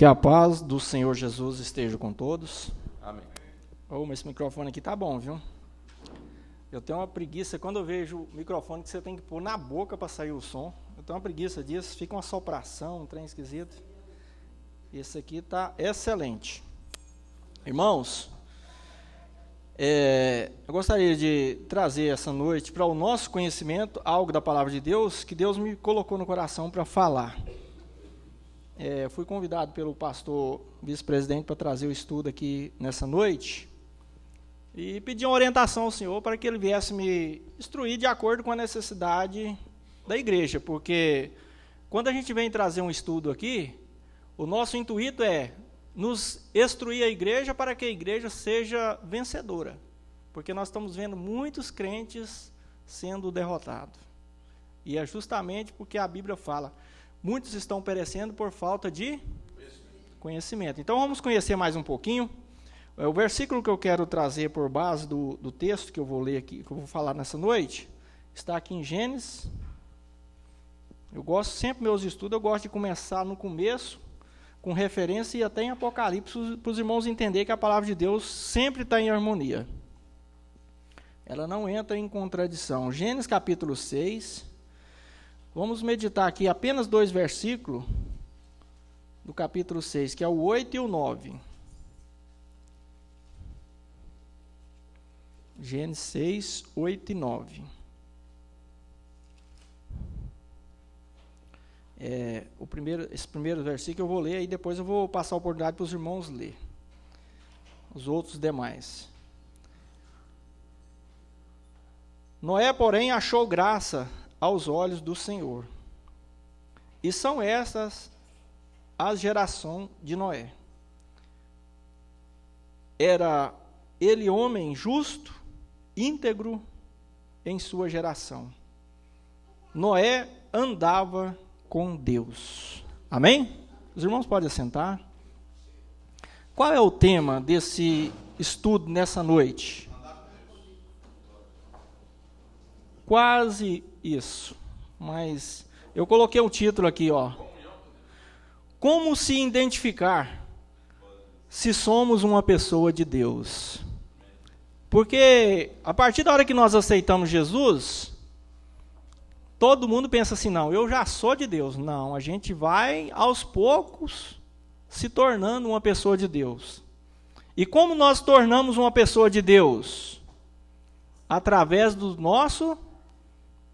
Que a paz do Senhor Jesus esteja com todos. Amém. Oh, mas esse microfone aqui tá bom, viu? Eu tenho uma preguiça, quando eu vejo o microfone que você tem que pôr na boca para sair o som, eu tenho uma preguiça disso, fica uma sopração, um trem esquisito. Esse aqui tá excelente. Irmãos, eu gostaria de trazer essa noite para o nosso conhecimento algo da palavra de Deus que Deus me colocou no coração para falar. Fui convidado pelo pastor vice-presidente para trazer o estudo aqui nessa noite e pedi uma orientação ao senhor para que ele viesse me instruir de acordo com a necessidade da igreja, porque quando a gente vem trazer um estudo aqui, o nosso intuito é nos instruir a igreja para que a igreja seja vencedora, porque nós estamos vendo muitos crentes sendo derrotados, e é justamente porque a Bíblia fala: muitos estão perecendo por falta de conhecimento. Então vamos conhecer mais um pouquinho. O versículo que eu quero trazer por base do texto que eu vou ler aqui, que eu vou falar nessa noite, está aqui em Gênesis. Eu gosto sempre, meus estudos, eu gosto de começar no começo, com referência, e até em Apocalipse, para os irmãos entenderem que a palavra de Deus sempre está em harmonia. Ela não entra em contradição. Gênesis capítulo 6. Vamos meditar aqui apenas 2 versículos do capítulo 6, que é o 8 e o 9. Gênesis 6, 8 e 9. Esse primeiro versículo eu vou ler, e depois eu vou passar a oportunidade para os irmãos ler os outros demais. Noé, porém, achou graça aos olhos do Senhor. E são estas as gerações de Noé. Era ele homem justo, íntegro em sua geração. Noé andava com Deus. Amém? Os irmãos podem assentar. Qual é o tema desse estudo nessa noite? Quase isso, mas eu coloquei um título aqui, ó. Como se identificar se somos uma pessoa de Deus? Porque a partir da hora que nós aceitamos Jesus, todo mundo pensa assim: não, eu já sou de Deus. Não, a gente vai aos poucos se tornando uma pessoa de Deus. E como nós tornamos uma pessoa de Deus? Através do nosso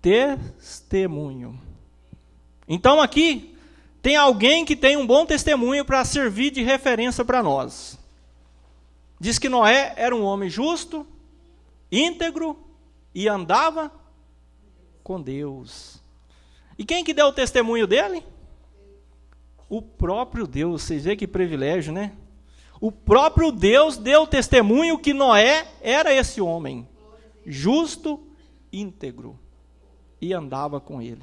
testemunho. Então aqui tem alguém que tem um bom testemunho para servir de referência para nós. Diz que Noé era um homem justo, íntegro e andava com Deus. E quem que deu o testemunho dele? O próprio Deus. Vocês veem que privilégio, né? O próprio Deus deu testemunho que Noé era esse homem justo, íntegro, e andava com ele.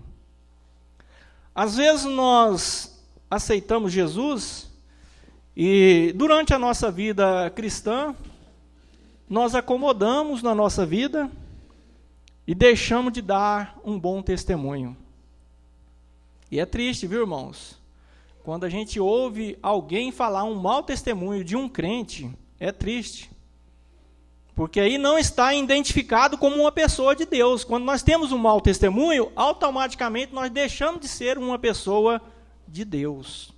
Às vezes nós aceitamos Jesus e durante a nossa vida cristã, nós acomodamos na nossa vida e deixamos de dar um bom testemunho. E é triste, viu, irmãos? Quando a gente ouve alguém falar um mau testemunho de um crente, é triste. Porque aí não está identificado como uma pessoa de Deus. Quando nós temos um mau testemunho, automaticamente nós deixamos de ser uma pessoa de Deus.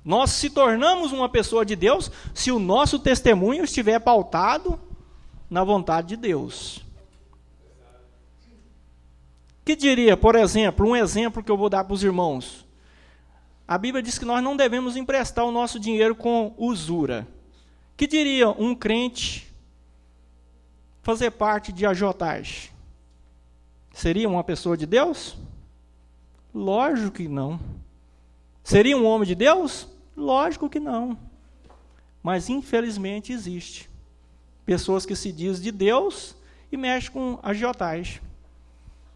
Nós se tornamos uma pessoa de Deus se o nosso testemunho estiver pautado na vontade de Deus. Que diria, por exemplo, um exemplo que eu vou dar para os irmãos. A Bíblia diz que nós não devemos emprestar o nosso dinheiro com usura. Que diria um crente fazer parte de agiotagem? Seria uma pessoa de Deus? Lógico que não. Seria um homem de Deus? Lógico que não. Mas infelizmente existe pessoas que se dizem de Deus e mexem com agiotagem.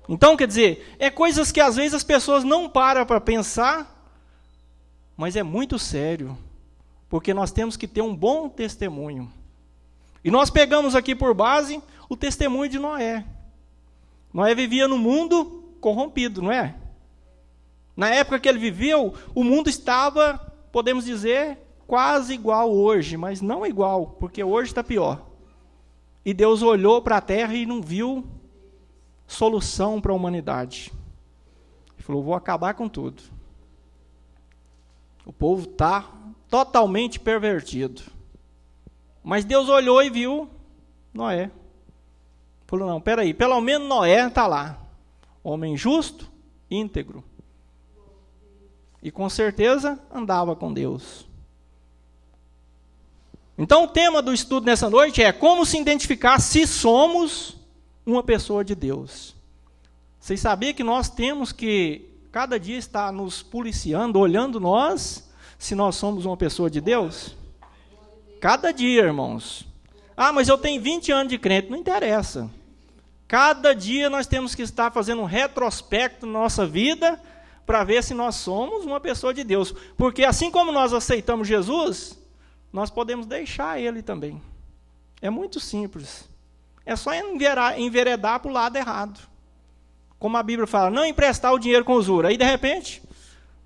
Então, quer dizer, é coisas que às vezes as pessoas não param para pensar, mas é muito sério, porque nós temos que ter um bom testemunho. E nós pegamos aqui por base o testemunho de Noé. Noé vivia no mundo corrompido, não é? Na época que ele viveu, o mundo estava, podemos dizer, quase igual hoje, mas não igual, porque hoje está pior. E Deus olhou para a terra e não viu solução para a humanidade. Ele falou, vou acabar com tudo. O povo está totalmente pervertido. Mas Deus olhou e viu Noé. Falou, não, peraí, pelo menos Noé está lá. Homem justo, íntegro. E com certeza andava com Deus. Então o tema do estudo nessa noite é como se identificar se somos uma pessoa de Deus. Vocês sabiam que nós temos que cada dia estar nos policiando, olhando nós, se nós somos uma pessoa de Deus? Cada dia, irmãos. Ah, mas eu tenho 20 anos de crente. Não interessa. Cada dia nós temos que estar fazendo um retrospecto na nossa vida para ver se nós somos uma pessoa de Deus. Porque assim como nós aceitamos Jesus, nós podemos deixar Ele também. É muito simples. É só enveredar para o lado errado. Como a Bíblia fala, não emprestar o dinheiro com usura. Aí, de repente,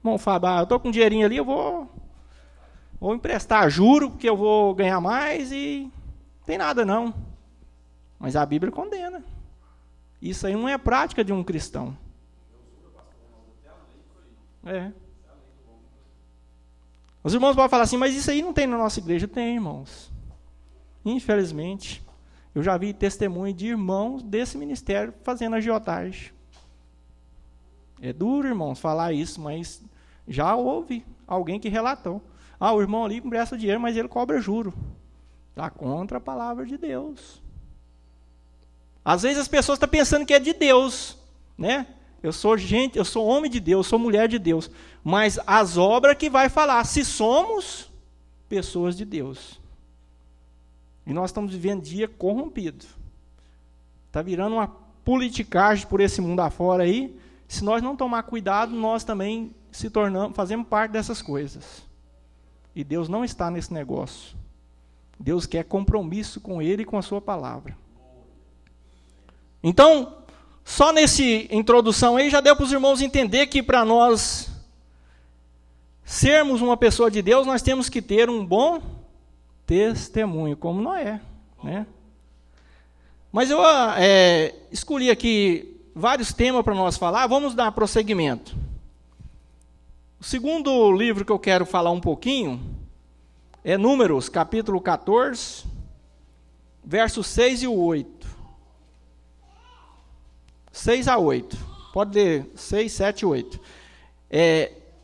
bom, Fábio, eu estou com um dinheirinho ali, eu vou emprestar juro, porque eu vou ganhar mais e não tem nada não. Mas a Bíblia condena. Isso aí não é prática de um cristão. É. Os irmãos podem falar assim, mas isso aí não tem na nossa igreja. Tem, irmãos. Infelizmente, eu já vi testemunho de irmãos desse ministério fazendo agiotagem. É duro, irmãos, falar isso, mas já houve alguém que relatou. Ah, o irmão ali empresta dinheiro, mas ele cobra juro. Está contra a palavra de Deus. Às vezes as pessoas estão pensando que é de Deus, né? Eu sou homem de Deus, sou mulher de Deus. Mas as obras que vai falar se somos pessoas de Deus. E nós estamos vivendo dia corrompido. Está virando uma politicagem por esse mundo afora aí. Se nós não tomar cuidado, nós também fazemos parte dessas coisas. E Deus não está nesse negócio. Deus quer compromisso com Ele e com a sua palavra. Então, só nessa introdução aí já deu para os irmãos entender que para nós sermos uma pessoa de Deus, nós temos que ter um bom testemunho, como Noé, né? Mas eu escolhi aqui vários temas para nós falar, vamos dar prosseguimento. O segundo livro que eu quero falar um pouquinho é Números, capítulo 14, versos 6 e 8. 6 a 8. Pode ler 6, 7 e 8.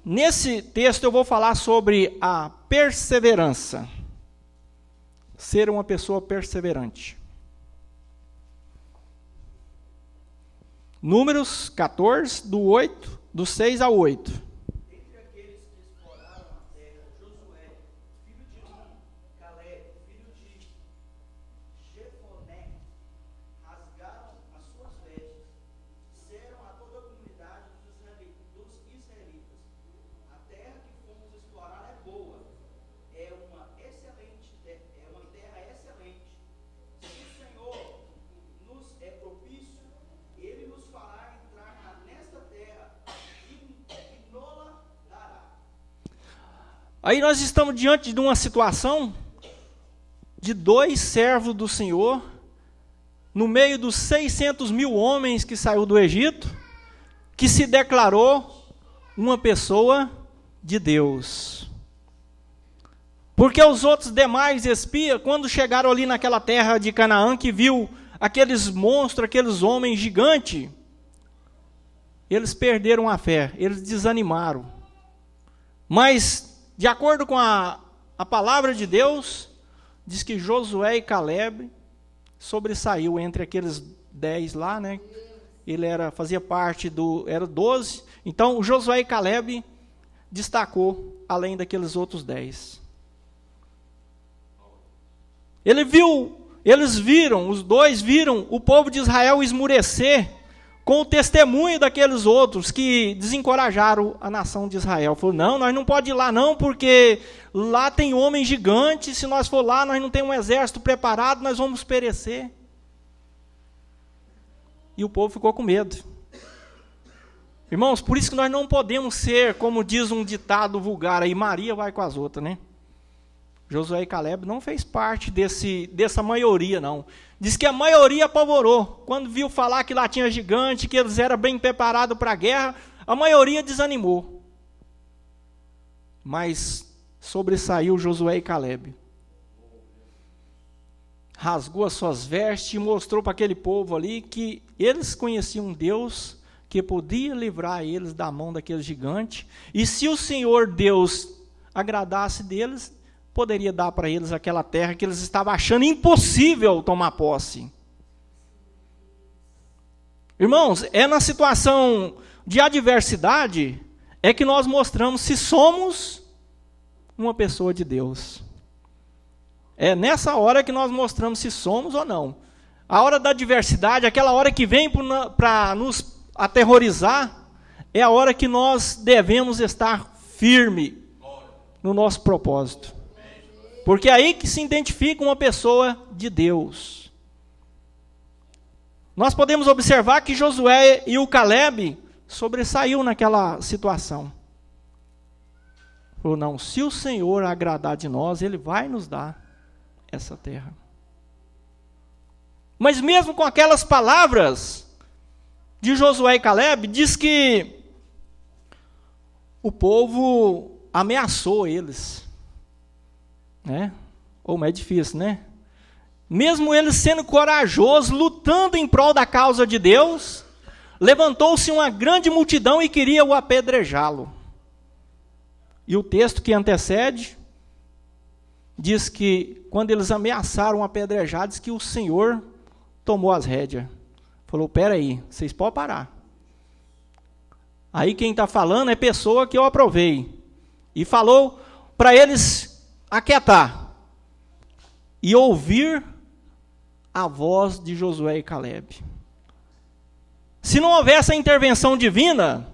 Nesse texto eu vou falar sobre a perseverança. Ser uma pessoa perseverante. Números 14, do 6 a 8. Entre aqueles que exploraram a terra, Josué, filho de Nun, Caleb, filho de Jefoné, rasgaram as suas vestes, disseram a toda a comunidade dos israelitas: a terra que fomos explorar é boa, é uma terra excelente. Se o Senhor nos é propício, Ele nos fará entrar nesta terra e nola dará. Aí nós estamos diante de uma situação de 2 servos do Senhor, no meio dos 600 mil homens que saiu do Egito, que se declarou uma pessoa de Deus. Porque os outros demais espias, quando chegaram ali naquela terra de Canaã, que viu aqueles monstros, aqueles homens gigantes, eles perderam a fé, eles desanimaram. Mas, de acordo com a palavra de Deus, diz que Josué e Caleb sobressaiu entre aqueles 10 lá, né? Ele fazia parte era 12. Então, Josué e Caleb destacou, além daqueles outros 10. Os dois viram o povo de Israel esmurecer com o testemunho daqueles outros que desencorajaram a nação de Israel. Falou, não, nós não podemos ir lá não, porque lá tem homens gigantes, se nós for lá, nós não temos um exército preparado, nós vamos perecer. E o povo ficou com medo. Irmãos, por isso que nós não podemos ser, como diz um ditado vulgar aí, Maria vai com as outras, né? Josué e Caleb não fez parte dessa maioria, não. Diz que a maioria apavorou. Quando viu falar que lá tinha gigante, que eles eram bem preparados para a guerra, a maioria desanimou. Mas sobressaiu Josué e Caleb. Rasgou as suas vestes e mostrou para aquele povo ali que eles conheciam um Deus que podia livrar eles da mão daquele gigante. E se o Senhor Deus agradasse deles, poderia dar para eles aquela terra que eles estavam achando impossível tomar posse. Irmãos, é na situação de adversidade é que nós mostramos se somos uma pessoa de Deus. É nessa hora que nós mostramos se somos ou não. A hora da adversidade, aquela hora que vem para nos aterrorizar, é a hora que nós devemos estar firme no nosso propósito. Porque é aí que se identifica uma pessoa de Deus. Nós podemos observar que Josué e o Caleb sobressaiu naquela situação. Falou, não, se o Senhor agradar de nós, Ele vai nos dar essa terra. Mas mesmo com aquelas palavras de Josué e Caleb, diz que o povo ameaçou eles. Né? Ou é difícil, né? Mesmo eles sendo corajosos, lutando em prol da causa de Deus, levantou-se uma grande multidão e queria o apedrejá-lo. E o texto que antecede diz que quando eles ameaçaram apedrejar, diz que o Senhor tomou as rédeas. Falou, peraí, vocês podem parar. Aí quem está falando é pessoa que eu aprovei. E falou para eles aquietar e ouvir a voz de Josué e Caleb. Se não houvesse a intervenção divina,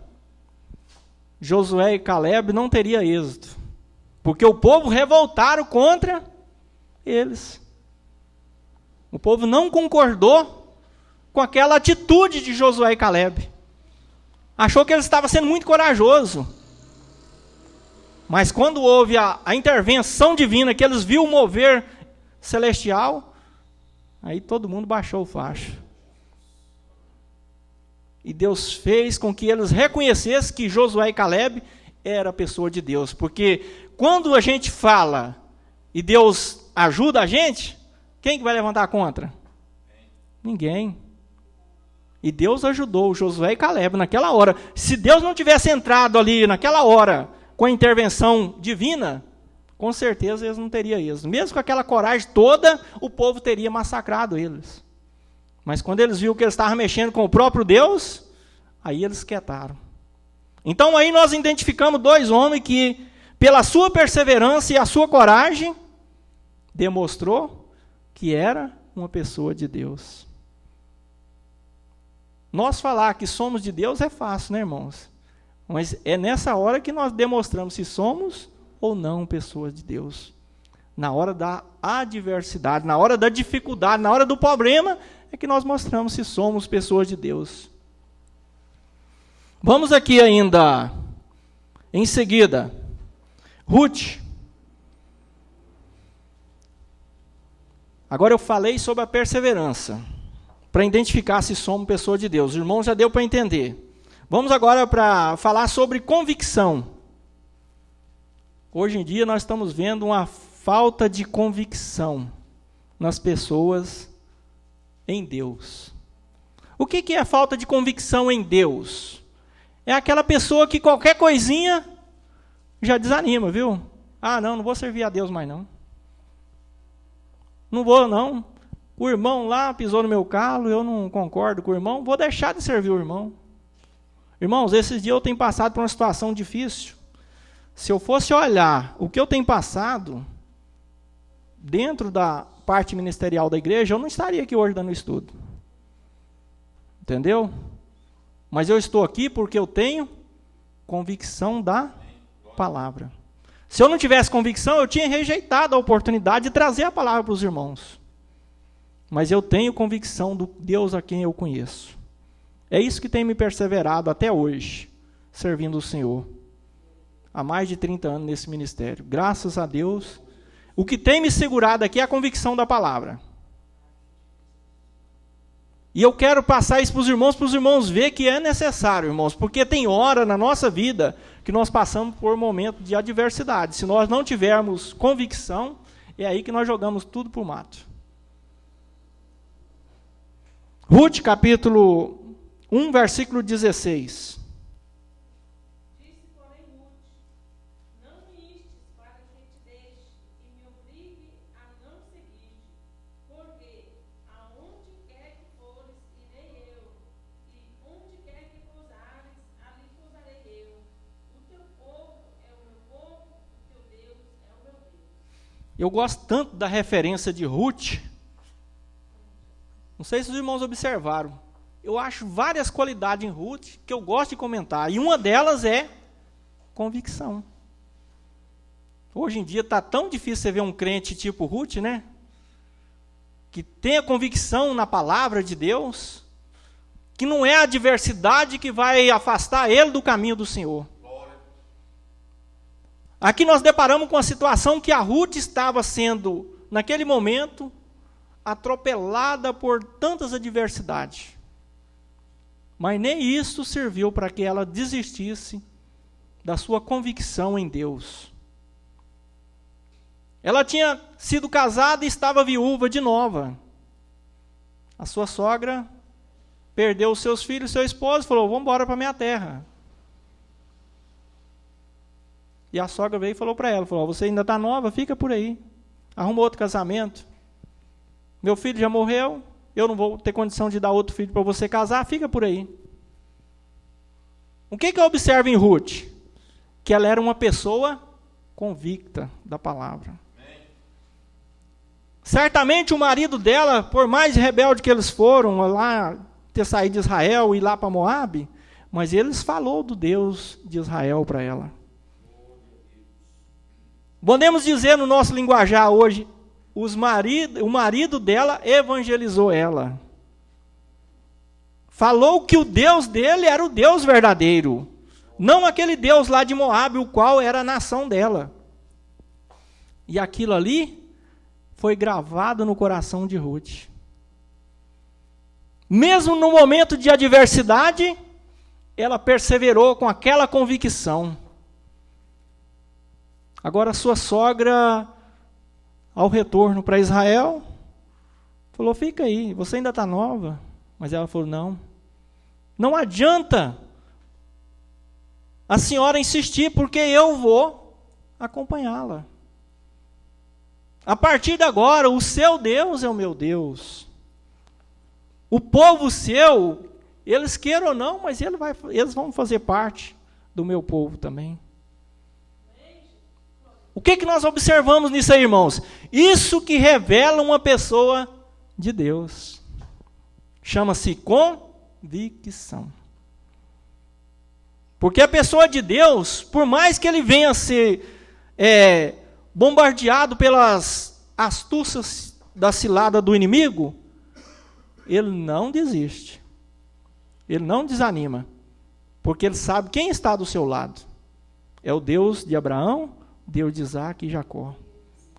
Josué e Caleb não teria êxito, porque o povo revoltaram contra eles. O povo não concordou com aquela atitude de Josué e Caleb. Achou que eles estavam sendo muito corajosos. Mas quando houve a intervenção divina, que eles viram o mover celestial, aí todo mundo baixou o facho. E Deus fez com que eles reconhecessem que Josué e Caleb era a pessoa de Deus. Porque quando a gente fala e Deus ajuda a gente, quem que vai levantar contra? Ninguém. E Deus ajudou Josué e Caleb naquela hora. Se Deus não tivesse entrado ali naquela hora com a intervenção divina, com certeza eles não teriam êxito. Mesmo com aquela coragem toda, o povo teria massacrado eles. Mas quando eles viram que eles estavam mexendo com o próprio Deus, aí eles quietaram. Então aí nós identificamos dois homens que, pela sua perseverança e a sua coragem, demonstrou que era uma pessoa de Deus. Nós falar que somos de Deus é fácil, né, irmãos? Mas é nessa hora que nós demonstramos se somos ou não pessoas de Deus. Na hora da adversidade, na hora da dificuldade, na hora do problema, é que nós mostramos se somos pessoas de Deus. Vamos aqui ainda, em seguida, Ruth. Agora eu falei sobre a perseverança, para identificar se somos pessoas de Deus. Os irmãos já deu para entender. Vamos agora para falar sobre convicção. Hoje em dia nós estamos vendo uma falta de convicção nas pessoas em Deus. O que é a falta de convicção em Deus? É aquela pessoa que qualquer coisinha já desanima, viu? Ah, não vou servir a Deus mais não. Não vou não. O irmão lá pisou no meu calo, eu não concordo com o irmão, vou deixar de servir o irmão. Irmãos, esses dias eu tenho passado por uma situação difícil. Se eu fosse olhar o que eu tenho passado dentro da parte ministerial da igreja, eu não estaria aqui hoje dando estudo. Entendeu? Mas eu estou aqui porque eu tenho convicção da palavra. Se eu não tivesse convicção, eu tinha rejeitado a oportunidade de trazer a palavra para os irmãos. Mas eu tenho convicção do Deus a quem eu conheço. É isso que tem me perseverado até hoje, servindo o Senhor. Há mais de 30 anos nesse ministério. Graças a Deus, O que tem me segurado aqui é a convicção da palavra. E eu quero passar isso para os irmãos ver que é necessário, irmãos, porque tem hora na nossa vida que nós passamos por momentos de adversidade. Se nós não tivermos convicção, é aí que nós jogamos tudo para o mato. Ruth, capítulo 1, versículo 16. Disse, porém, Ruth, não me istes para que te deixe e me obrigue a não seguir-te, porque aonde quer que fores, irei eu, e onde quer que pousares, ali pousarei eu. O teu povo é o meu povo, o teu Deus é o meu Deus. Eu gosto tanto da referência de Ruth. Não sei se os irmãos observaram. Eu acho várias qualidades em Ruth que eu gosto de comentar. E uma delas é convicção. Hoje em dia está tão difícil você ver um crente tipo Ruth, né? Que tenha convicção na palavra de Deus. Que não é a adversidade que vai afastar ele do caminho do Senhor. Aqui nós deparamos com a situação que a Ruth estava sendo, naquele momento, atropelada por tantas adversidades. Mas nem isso serviu para que ela desistisse da sua convicção em Deus. Ela tinha sido casada e estava viúva de nova. A sua sogra perdeu os seus filhos e seu esposo, falou, vamos embora para a minha terra. E a sogra veio e falou para ela, falou, você ainda está nova, fica por aí. Arruma outro casamento. Meu filho já morreu, eu não vou ter condição de dar outro filho para você casar, fica por aí. O que eu observo em Ruth? Que ela era uma pessoa convicta da palavra. Certamente o marido dela, por mais rebelde que eles foram, lá ter saído de Israel e ir lá para Moabe, mas eles falou do Deus de Israel para ela. Podemos dizer no nosso linguajar hoje, o marido dela evangelizou ela. Falou que o Deus dele era o Deus verdadeiro. Não aquele Deus lá de Moabe, o qual era a nação dela. E aquilo ali foi gravado no coração de Ruth. Mesmo no momento de adversidade, ela perseverou com aquela convicção. Agora sua sogra, ao retorno para Israel, falou, fica aí, você ainda está nova. Mas ela falou, não adianta a senhora insistir, porque eu vou acompanhá-la. A partir de agora, o seu Deus é o meu Deus. O povo seu, eles queiram ou não, mas eles vão fazer parte do meu povo também. O que nós observamos nisso aí, irmãos? Isso que revela uma pessoa de Deus. Chama-se convicção. Porque a pessoa de Deus, por mais que ele venha a ser bombardeado pelas astúcias da cilada do inimigo, ele não desiste. Ele não desanima. Porque ele sabe quem está do seu lado. É o Deus de Abraão, Deus de Isaac e Jacó.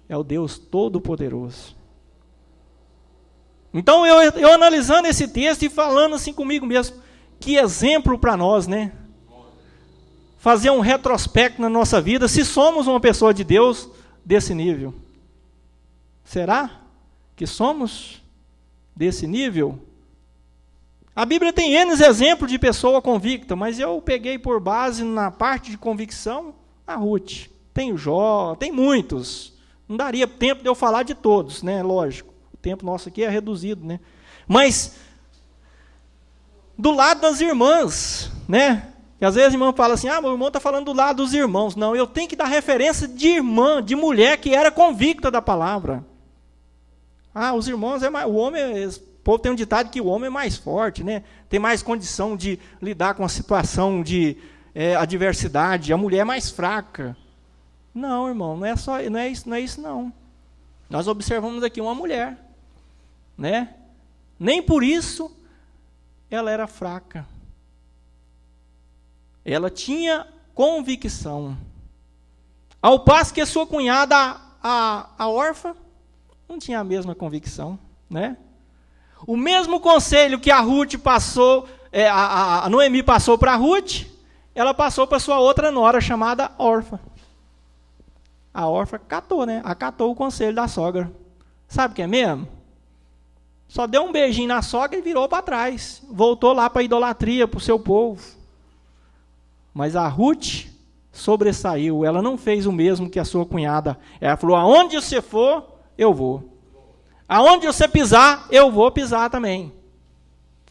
É o Deus Todo-Poderoso. Então, eu analisando esse texto e falando assim comigo mesmo, que exemplo para nós, né? Fazer um retrospecto na nossa vida, se somos uma pessoa de Deus desse nível. Será que somos desse nível? A Bíblia tem N exemplos de pessoa convicta, mas eu peguei por base na parte de convicção a Ruth. Tem o Jó, tem muitos. Não daria tempo de eu falar de todos, né? Lógico. O tempo nosso aqui é reduzido, né? Mas, do lado das irmãs, né? Que às vezes a irmã fala assim, meu irmão está falando do lado dos irmãos. Não, eu tenho que dar referência de irmã, de mulher que era convicta da palavra. Os irmãos, o homem, o povo tem um ditado que o homem é mais forte, né? Tem mais condição de lidar com a situação de adversidade. A mulher é mais fraca. Não, irmão, não é isso não. Nós observamos aqui uma mulher, né? Nem por isso ela era fraca. Ela tinha convicção. Ao passo que a sua cunhada a órfã não tinha a mesma convicção, né? O mesmo conselho que a Ruth passou, a Noemi passou para a Ruth, ela passou para sua outra nora, chamada Orfa. A Orfa acatou, né? Acatou o conselho da sogra. Sabe o que é mesmo? Só deu um beijinho na sogra e virou para trás. Voltou lá para a idolatria, para o seu povo. Mas a Ruth sobressaiu. Ela não fez o mesmo que a sua cunhada. Ela falou, aonde você for, eu vou. Aonde você pisar, eu vou pisar também.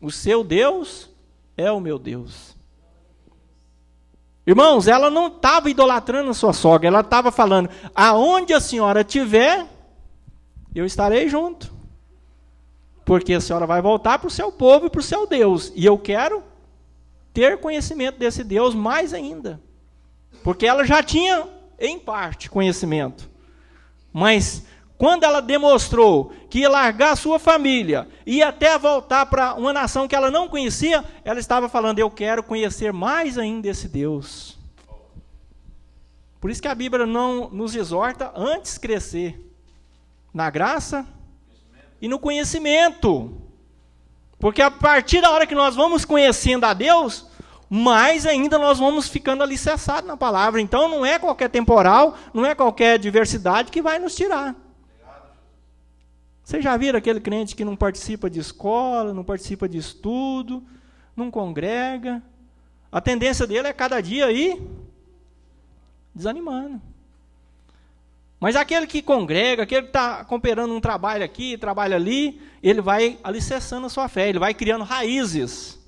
O seu Deus é o meu Deus. Irmãos, ela não estava idolatrando a sua sogra. Ela estava falando, aonde a senhora estiver, eu estarei junto. Porque a senhora vai voltar para o seu povo e para o seu Deus. E eu quero ter conhecimento desse Deus mais ainda. Porque ela já tinha, em parte, conhecimento. Mas quando ela demonstrou que ia largar a sua família e até voltar para uma nação que ela não conhecia, ela estava falando, eu quero conhecer mais ainda esse Deus. Por isso que a Bíblia não nos exorta antes crescer na graça e no conhecimento. Porque a partir da hora que nós vamos conhecendo a Deus, mais ainda nós vamos ficando alicerçados na palavra. Então não é qualquer temporal, não é qualquer diversidade que vai nos tirar. Vocês já viram aquele crente que não participa de escola, não participa de estudo, não congrega? A tendência dele é cada dia ir desanimando. Mas aquele que congrega, aquele que está cooperando um trabalho aqui, trabalho ali, ele vai alicerçando a sua fé, ele vai criando raízes,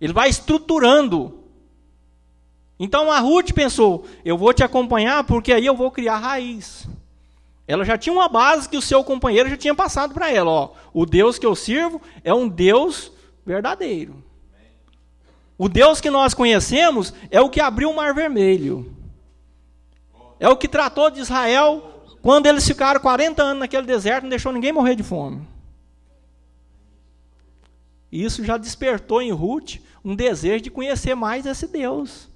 ele vai estruturando. Então a Ruth pensou, eu vou te acompanhar porque aí eu vou criar raiz. Ela já tinha uma base que o seu companheiro já tinha passado para ela. Ó, o Deus que eu sirvo é um Deus verdadeiro. O Deus que nós conhecemos é o que abriu o Mar Vermelho. É o que tratou de Israel quando eles ficaram 40 anos naquele deserto, não deixou ninguém morrer de fome. E isso já despertou em Ruth um desejo de conhecer mais esse Deus.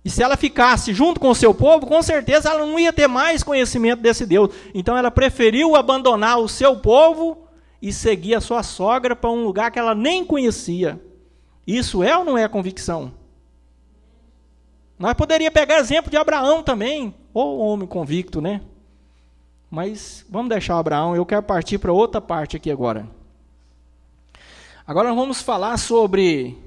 E se ela ficasse junto com o seu povo, com certeza ela não ia ter mais conhecimento desse Deus. Então ela preferiu abandonar o seu povo e seguir a sua sogra para um lugar que ela nem conhecia. Isso é ou não é convicção? Nós poderíamos pegar exemplo de Abraão também, ou homem convicto, né? Mas vamos deixar o Abraão, eu quero partir para outra parte aqui agora. Agora nós vamos falar sobre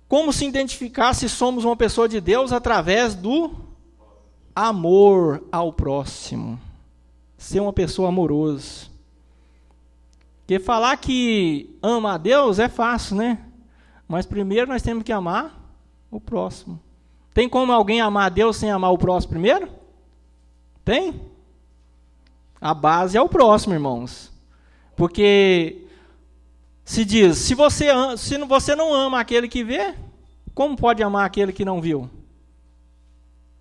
como se identificar se somos uma pessoa de Deus através do amor ao próximo. Ser uma pessoa amorosa. Porque falar que ama a Deus é fácil, né? Mas primeiro nós temos que amar o próximo. Tem como alguém amar a Deus sem amar o próximo primeiro? Tem? A base é o próximo, irmãos. Porque se diz, se você não ama aquele que vê, como pode amar aquele que não viu?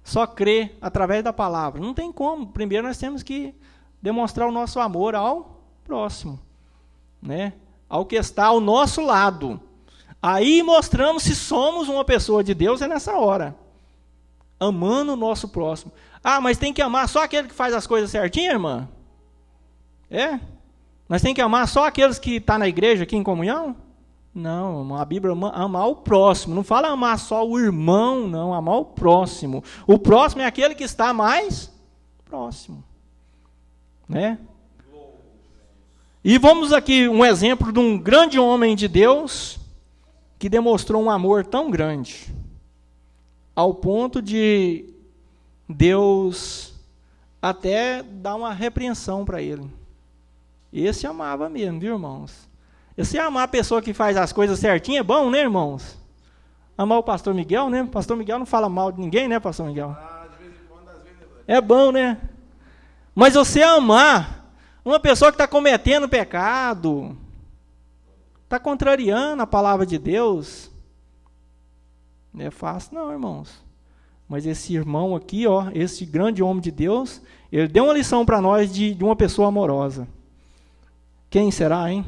Só crê através da palavra. Não tem como. Primeiro nós temos que demonstrar o nosso amor ao próximo, né? Ao que está ao nosso lado. Aí mostramos se somos uma pessoa de Deus, é nessa hora. Amando o nosso próximo. Ah, mas tem que amar só aquele que faz as coisas certinho, irmã? É? Nós tem que amar só aqueles que estão na igreja aqui em comunhão? Não, a Bíblia amar o próximo. Não fala amar só o irmão, não. Amar o próximo. O próximo é aquele que está mais próximo. Né? E vamos aqui um exemplo de um grande homem de Deus que demonstrou um amor tão grande, ao ponto de Deus até dar uma repreensão para ele. Esse amava mesmo, viu, irmãos? Esse amar a pessoa que faz as coisas certinho é bom, né, irmãos? Amar o pastor Miguel, né? O pastor Miguel não fala mal de ninguém, né, pastor Miguel? De vez em quando, às vezes é bom, né? Mas você amar uma pessoa que está cometendo pecado, está contrariando a palavra de Deus, não é fácil não, irmãos. Mas esse irmão aqui, ó, esse grande homem de Deus, ele deu uma lição para nós de uma pessoa amorosa. Quem será, hein?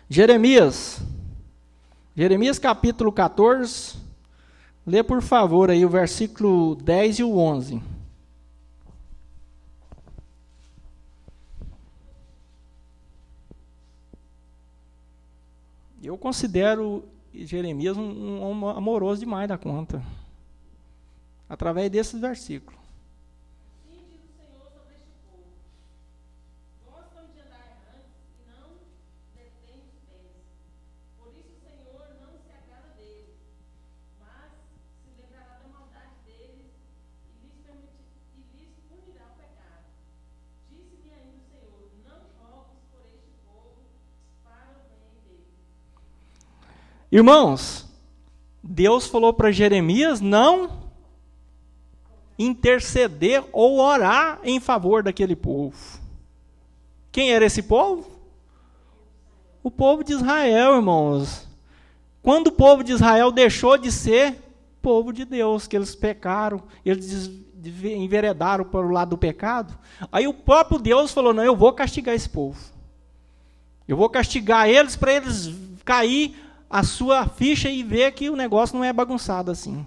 Jeremias capítulo 14, Lê, por favor, aí o versículo 10 e o 11. Eu considero Jeremias um homem amoroso demais da conta, através desses versículos. Assim diz o Senhor sobre este povo: gostam de andar errantes e não detêm os pés. Por isso o Senhor não se agrada deles, mas se lembrará da maldade deles e lhes punirá o pecado. Disse-me ainda o Senhor: não rogues por este povo para o bem dele. Irmãos, Deus falou para Jeremias não interceder ou orar em favor daquele povo. Quem era esse povo? O povo de Israel, irmãos. Quando o povo de Israel deixou de ser povo de Deus, que eles pecaram, eles enveredaram para o lado do pecado, aí o próprio Deus falou, não, eu vou castigar esse povo. Eu vou castigar eles para eles cair a sua ficha e ver que o negócio não é bagunçado assim.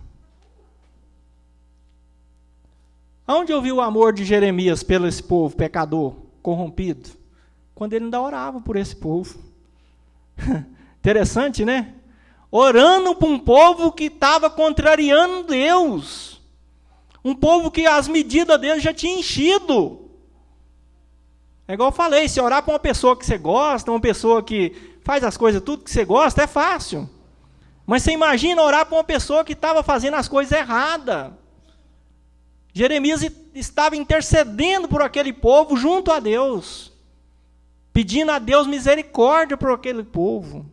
Onde eu vi o amor de Jeremias pelo esse povo pecador, corrompido? Quando ele ainda orava por esse povo. Interessante, né? Orando para um povo que estava contrariando Deus. Um povo que as medidas dele já tinha enchido. É igual eu falei, se orar para uma pessoa que você gosta, uma pessoa que faz as coisas tudo que você gosta, é fácil. Mas você imagina orar para uma pessoa que estava fazendo as coisas erradas. Jeremias estava intercedendo por aquele povo junto a Deus, pedindo a Deus misericórdia por aquele povo.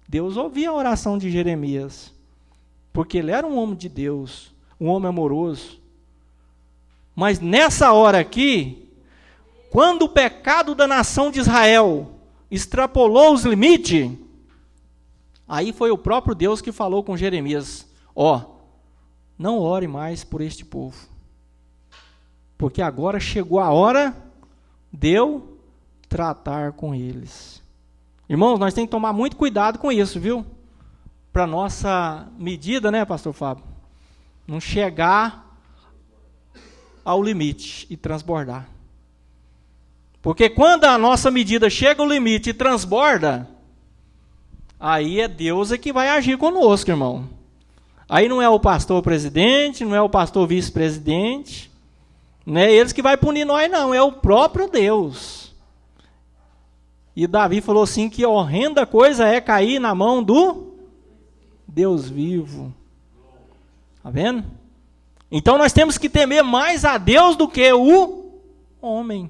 Deus ouvia a oração de Jeremias, porque ele era um homem de Deus, um homem amoroso. Mas nessa hora aqui, quando o pecado da nação de Israel extrapolou os limites, aí foi o próprio Deus que falou com Jeremias, não ore mais por este povo, porque agora chegou a hora de eu tratar com eles. Irmãos, nós temos que tomar muito cuidado com isso, viu? Para nossa medida, né, pastor Fábio? Não chegar ao limite e transbordar. Porque quando a nossa medida chega ao limite e transborda, aí é Deus que vai agir conosco, irmão. Aí não é o pastor presidente, não é o pastor vice-presidente, não é eles que vai punir nós, não, é o próprio Deus. E Davi falou assim, que horrenda coisa é cair na mão do Deus vivo. Está vendo? Então nós temos que temer mais a Deus do que o homem.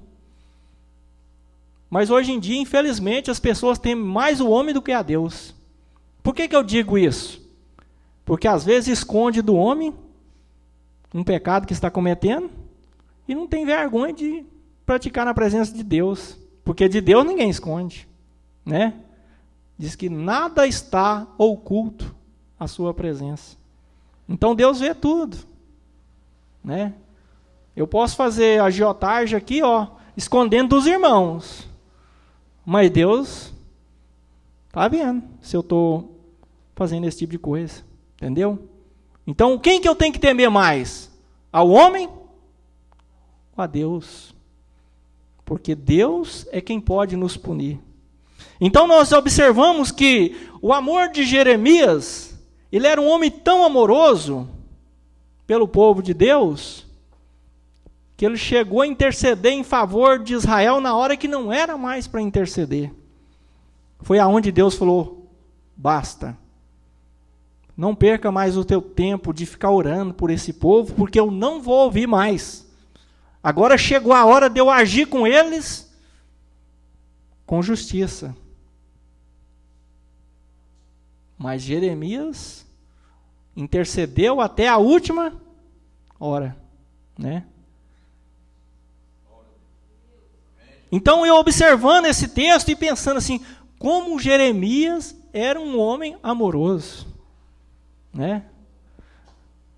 Mas hoje em dia, infelizmente, as pessoas temem mais o homem do que a Deus. Por que eu digo isso? Porque às vezes esconde do homem um pecado que está cometendo e não tem vergonha de praticar na presença de Deus. Porque de Deus ninguém esconde, né? Diz que nada está oculto à sua presença. Então Deus vê tudo, né? Eu posso fazer agiotagem aqui, escondendo dos irmãos. Mas Deus está vendo se eu estou fazendo esse tipo de coisa. Entendeu? Então, quem que eu tenho que temer mais? Ao homem ou a Deus? Porque Deus é quem pode nos punir. Então, nós observamos que o amor de Jeremias, ele era um homem tão amoroso pelo povo de Deus, que ele chegou a interceder em favor de Israel na hora que não era mais para interceder. Foi aonde Deus falou, basta. Não perca mais o teu tempo de ficar orando por esse povo, porque eu não vou ouvir mais. Agora chegou a hora de eu agir com eles com justiça. Mas Jeremias intercedeu até a última hora, né? Então eu observando esse texto e pensando assim, como Jeremias era um homem amoroso. Né?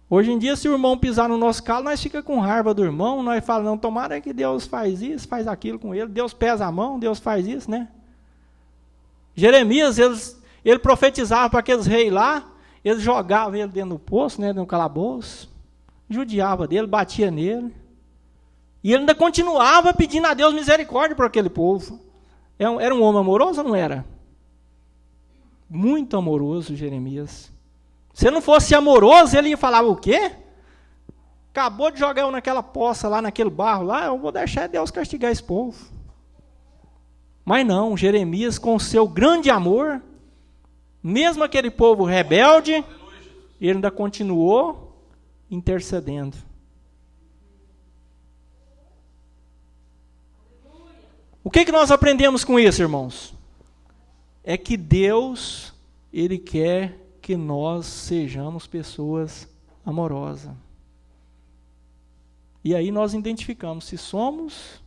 Hoje em dia, se o irmão pisar no nosso calo, nós fica com raiva do irmão, nós falamos, não, tomara que Deus faz isso, faz aquilo com ele, Deus pesa a mão, Deus faz isso, né? Jeremias, ele profetizava para aqueles reis lá, eles jogavam ele dentro do poço, né, dentro do calabouço, judiava dele, batia nele. E ele ainda continuava pedindo a Deus misericórdia para aquele povo. Era um homem amoroso ou não era? Muito amoroso, Jeremias. Se ele não fosse amoroso, ele ia falar o quê? Acabou de jogar eu naquela poça lá, naquele barro lá, eu vou deixar Deus castigar esse povo. Mas não, Jeremias, com o seu grande amor, mesmo aquele povo rebelde, ele ainda continuou intercedendo. O que nós aprendemos com isso, irmãos? É que Deus, Ele quer que nós sejamos pessoas amorosas. E aí nós identificamos se somos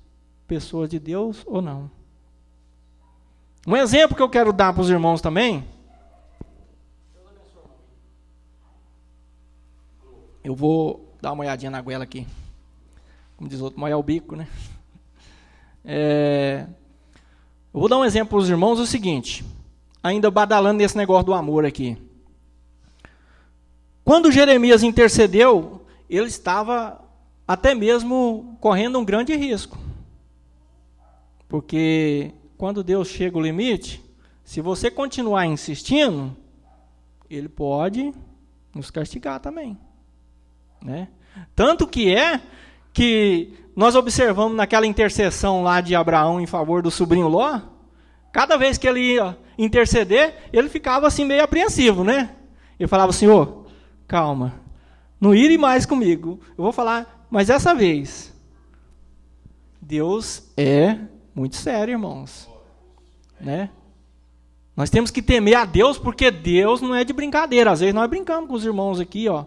pessoas de Deus ou não. Um exemplo que eu quero dar para os irmãos também. Eu vou dar uma olhadinha na goela aqui. Como diz o outro, molhar o bico, né? Eu vou dar um exemplo para os irmãos, o seguinte, ainda badalando nesse negócio do amor aqui. Quando Jeremias intercedeu, ele estava até mesmo correndo um grande risco. Porque quando Deus chega ao limite, se você continuar insistindo, Ele pode nos castigar também. Né? Tanto que nós observamos naquela intercessão lá de Abraão em favor do sobrinho Ló, cada vez que ele ia interceder, ele ficava assim meio apreensivo, né? Ele falava, Senhor, calma, não ire mais comigo, eu vou falar, mas essa vez, Deus é muito sério, irmãos. Né? Nós temos que temer a Deus, porque Deus não é de brincadeira. Às vezes nós brincamos com os irmãos aqui, ó,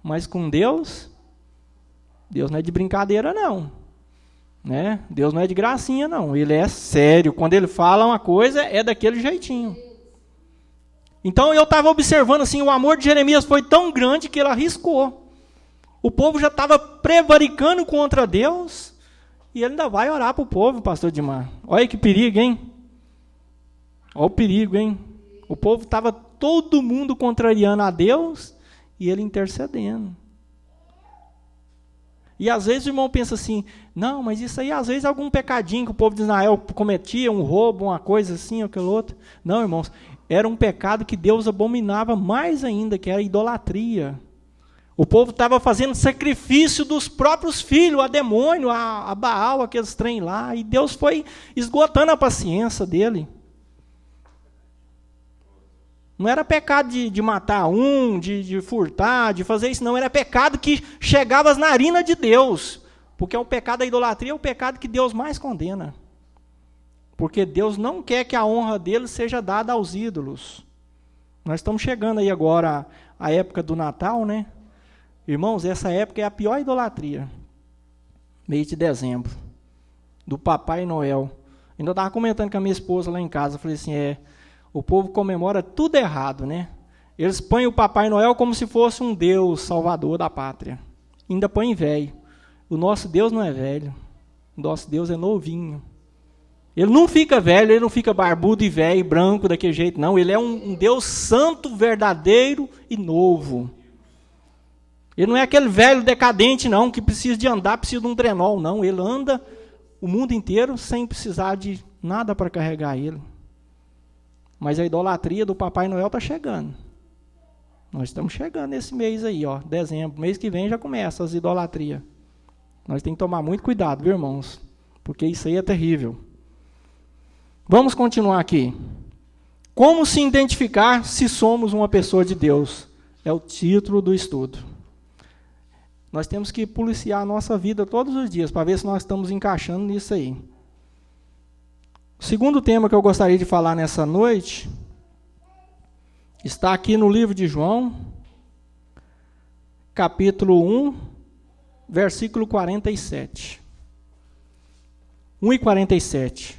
mas com Deus não é de brincadeira, não. Né? Deus não é de gracinha, não. Ele é sério. Quando Ele fala uma coisa, é daquele jeitinho. Então eu estava observando assim, o amor de Jeremias foi tão grande que ele arriscou. O povo já estava prevaricando contra Deus, e ele ainda vai orar para o povo, pastor Dimar. Olha que perigo, hein? Olha o perigo, hein? O povo estava todo mundo contrariando a Deus, e ele intercedendo. E às vezes o irmão pensa assim, não, mas isso aí às vezes é algum pecadinho que o povo de Israel cometia, um roubo, uma coisa assim, aquilo outro. Não, irmãos, era um pecado que Deus abominava mais ainda, que era a idolatria. O povo estava fazendo sacrifício dos próprios filhos, a demônio, a Baal, aqueles trem lá, e Deus foi esgotando a paciência dele. Não era pecado de matar um, de furtar, de fazer isso, não. Era pecado que chegava às narinas de Deus. Porque o pecado da idolatria é o pecado que Deus mais condena. Porque Deus não quer que a honra dele seja dada aos ídolos. Nós estamos chegando aí agora à época do Natal, né? Irmãos, essa época é a pior idolatria. Mês de dezembro. Do Papai Noel. Ainda estava comentando com a minha esposa lá em casa. Eu falei assim, o povo comemora tudo errado, né? Eles põem o Papai Noel como se fosse um Deus salvador da pátria. Ainda põem velho. O nosso Deus não é velho. O nosso Deus é novinho. Ele não fica velho, ele não fica barbudo e velho, branco daquele jeito, não. Ele é um Deus santo, verdadeiro e novo. Ele não é aquele velho decadente, não, que precisa de andar, precisa de um trenol, não. Ele anda o mundo inteiro sem precisar de nada para carregar ele. Mas a idolatria do Papai Noel está chegando. Nós estamos chegando nesse mês aí, ó, dezembro. Mês que vem já começa as idolatrias. Nós temos que tomar muito cuidado, viu, irmãos? Porque isso aí é terrível. Vamos continuar aqui. Como se identificar se somos uma pessoa de Deus? É o título do estudo. Nós temos que policiar a nossa vida todos os dias, para ver se nós estamos encaixando nisso aí. O segundo tema que eu gostaria de falar nessa noite está aqui no livro de João, capítulo 1, versículo 47. 1 e 47.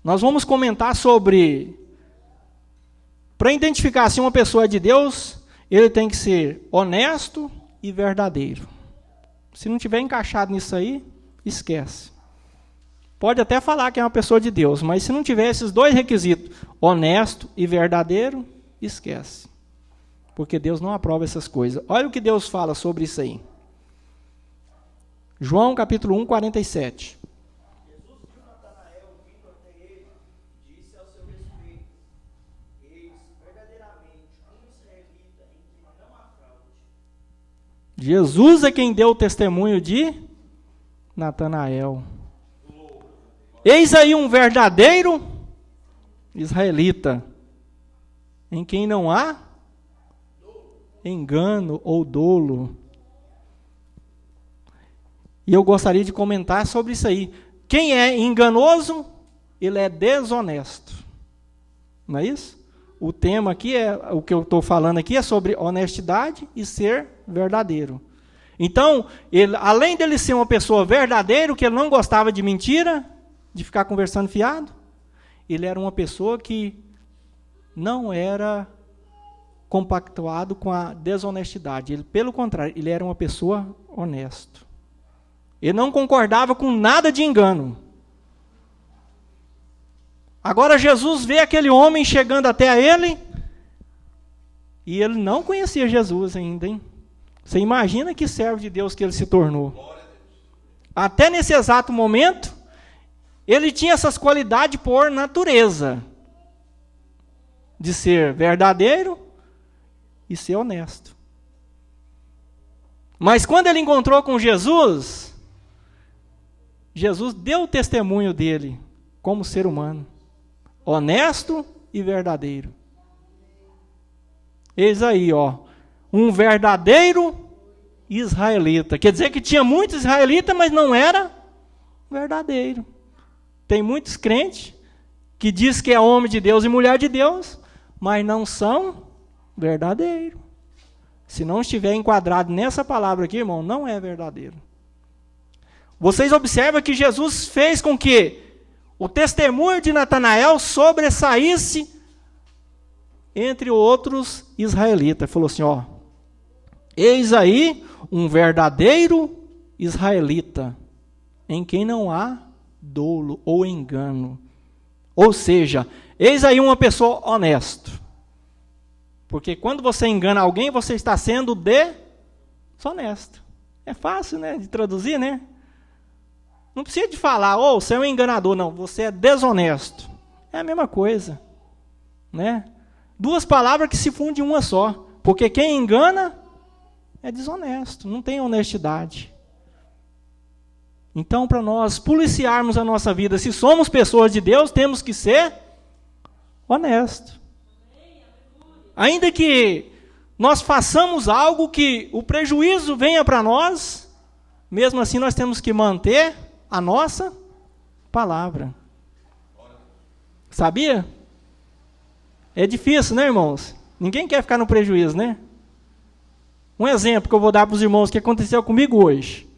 Nós vamos comentar sobre, para identificar se uma pessoa é de Deus, ele tem que ser honesto e verdadeiro. Se não tiver encaixado nisso aí, esquece. pode até falar que é uma pessoa de Deus, mas se não tiver esses dois requisitos, honesto e verdadeiro, esquece. Porque Deus não aprova essas coisas. Olha o que Deus fala sobre isso aí. João capítulo 1, 47. Jesus viu Natanael vindo até ele e disse ao seu respeito: Eis verdadeiramente um israelita em quem não há fraude. Jesus é quem deu o testemunho de Natanael. Eis aí um verdadeiro israelita, em quem não há engano ou dolo. E eu gostaria de comentar sobre isso aí. Quem é enganoso, ele é desonesto. Não é isso? O tema aqui, o que eu estou falando aqui é sobre honestidade e ser verdadeiro. Então, além dele ser uma pessoa verdadeira, que ele não gostava de mentira, de ficar conversando fiado, ele era uma pessoa que não era compactuado com a desonestidade. Ele, pelo contrário, ele era uma pessoa honesta. Ele não concordava com nada de engano. Agora Jesus vê aquele homem chegando até a ele, e ele não conhecia Jesus ainda, hein? Você imagina que servo de Deus que ele se tornou. Até nesse exato momento, ele tinha essas qualidades por natureza, de ser verdadeiro e ser honesto. Mas quando ele encontrou com Jesus, Jesus deu o testemunho dele como ser humano, honesto e verdadeiro. Eis aí, um verdadeiro israelita. Quer dizer que tinha muitos israelitas, mas não era verdadeiro. Tem muitos crentes que diz que é homem de Deus e mulher de Deus, mas não são verdadeiros. Se não estiver enquadrado nessa palavra aqui, irmão, não é verdadeiro. Vocês observam que Jesus fez com que o testemunho de Natanael sobressaísse entre outros israelitas. Falou assim, eis aí um verdadeiro israelita, em quem não há dolo ou engano. Ou seja, eis aí uma pessoa honesta. Porque quando você engana alguém, você está sendo desonesto. É fácil, né, de traduzir, né? Não precisa de falar, você é um enganador. Não, você é desonesto. É a mesma coisa, né? Duas palavras que se fundem em uma só. Porque quem engana é desonesto, não tem honestidade. Então, para nós policiarmos a nossa vida, se somos pessoas de Deus, temos que ser honestos. Ainda que nós façamos algo que o prejuízo venha para nós, mesmo assim nós temos que manter a nossa palavra. Sabia? É difícil, né, irmãos? Ninguém quer ficar no prejuízo, né? Um exemplo que eu vou dar para os irmãos que aconteceu comigo hoje.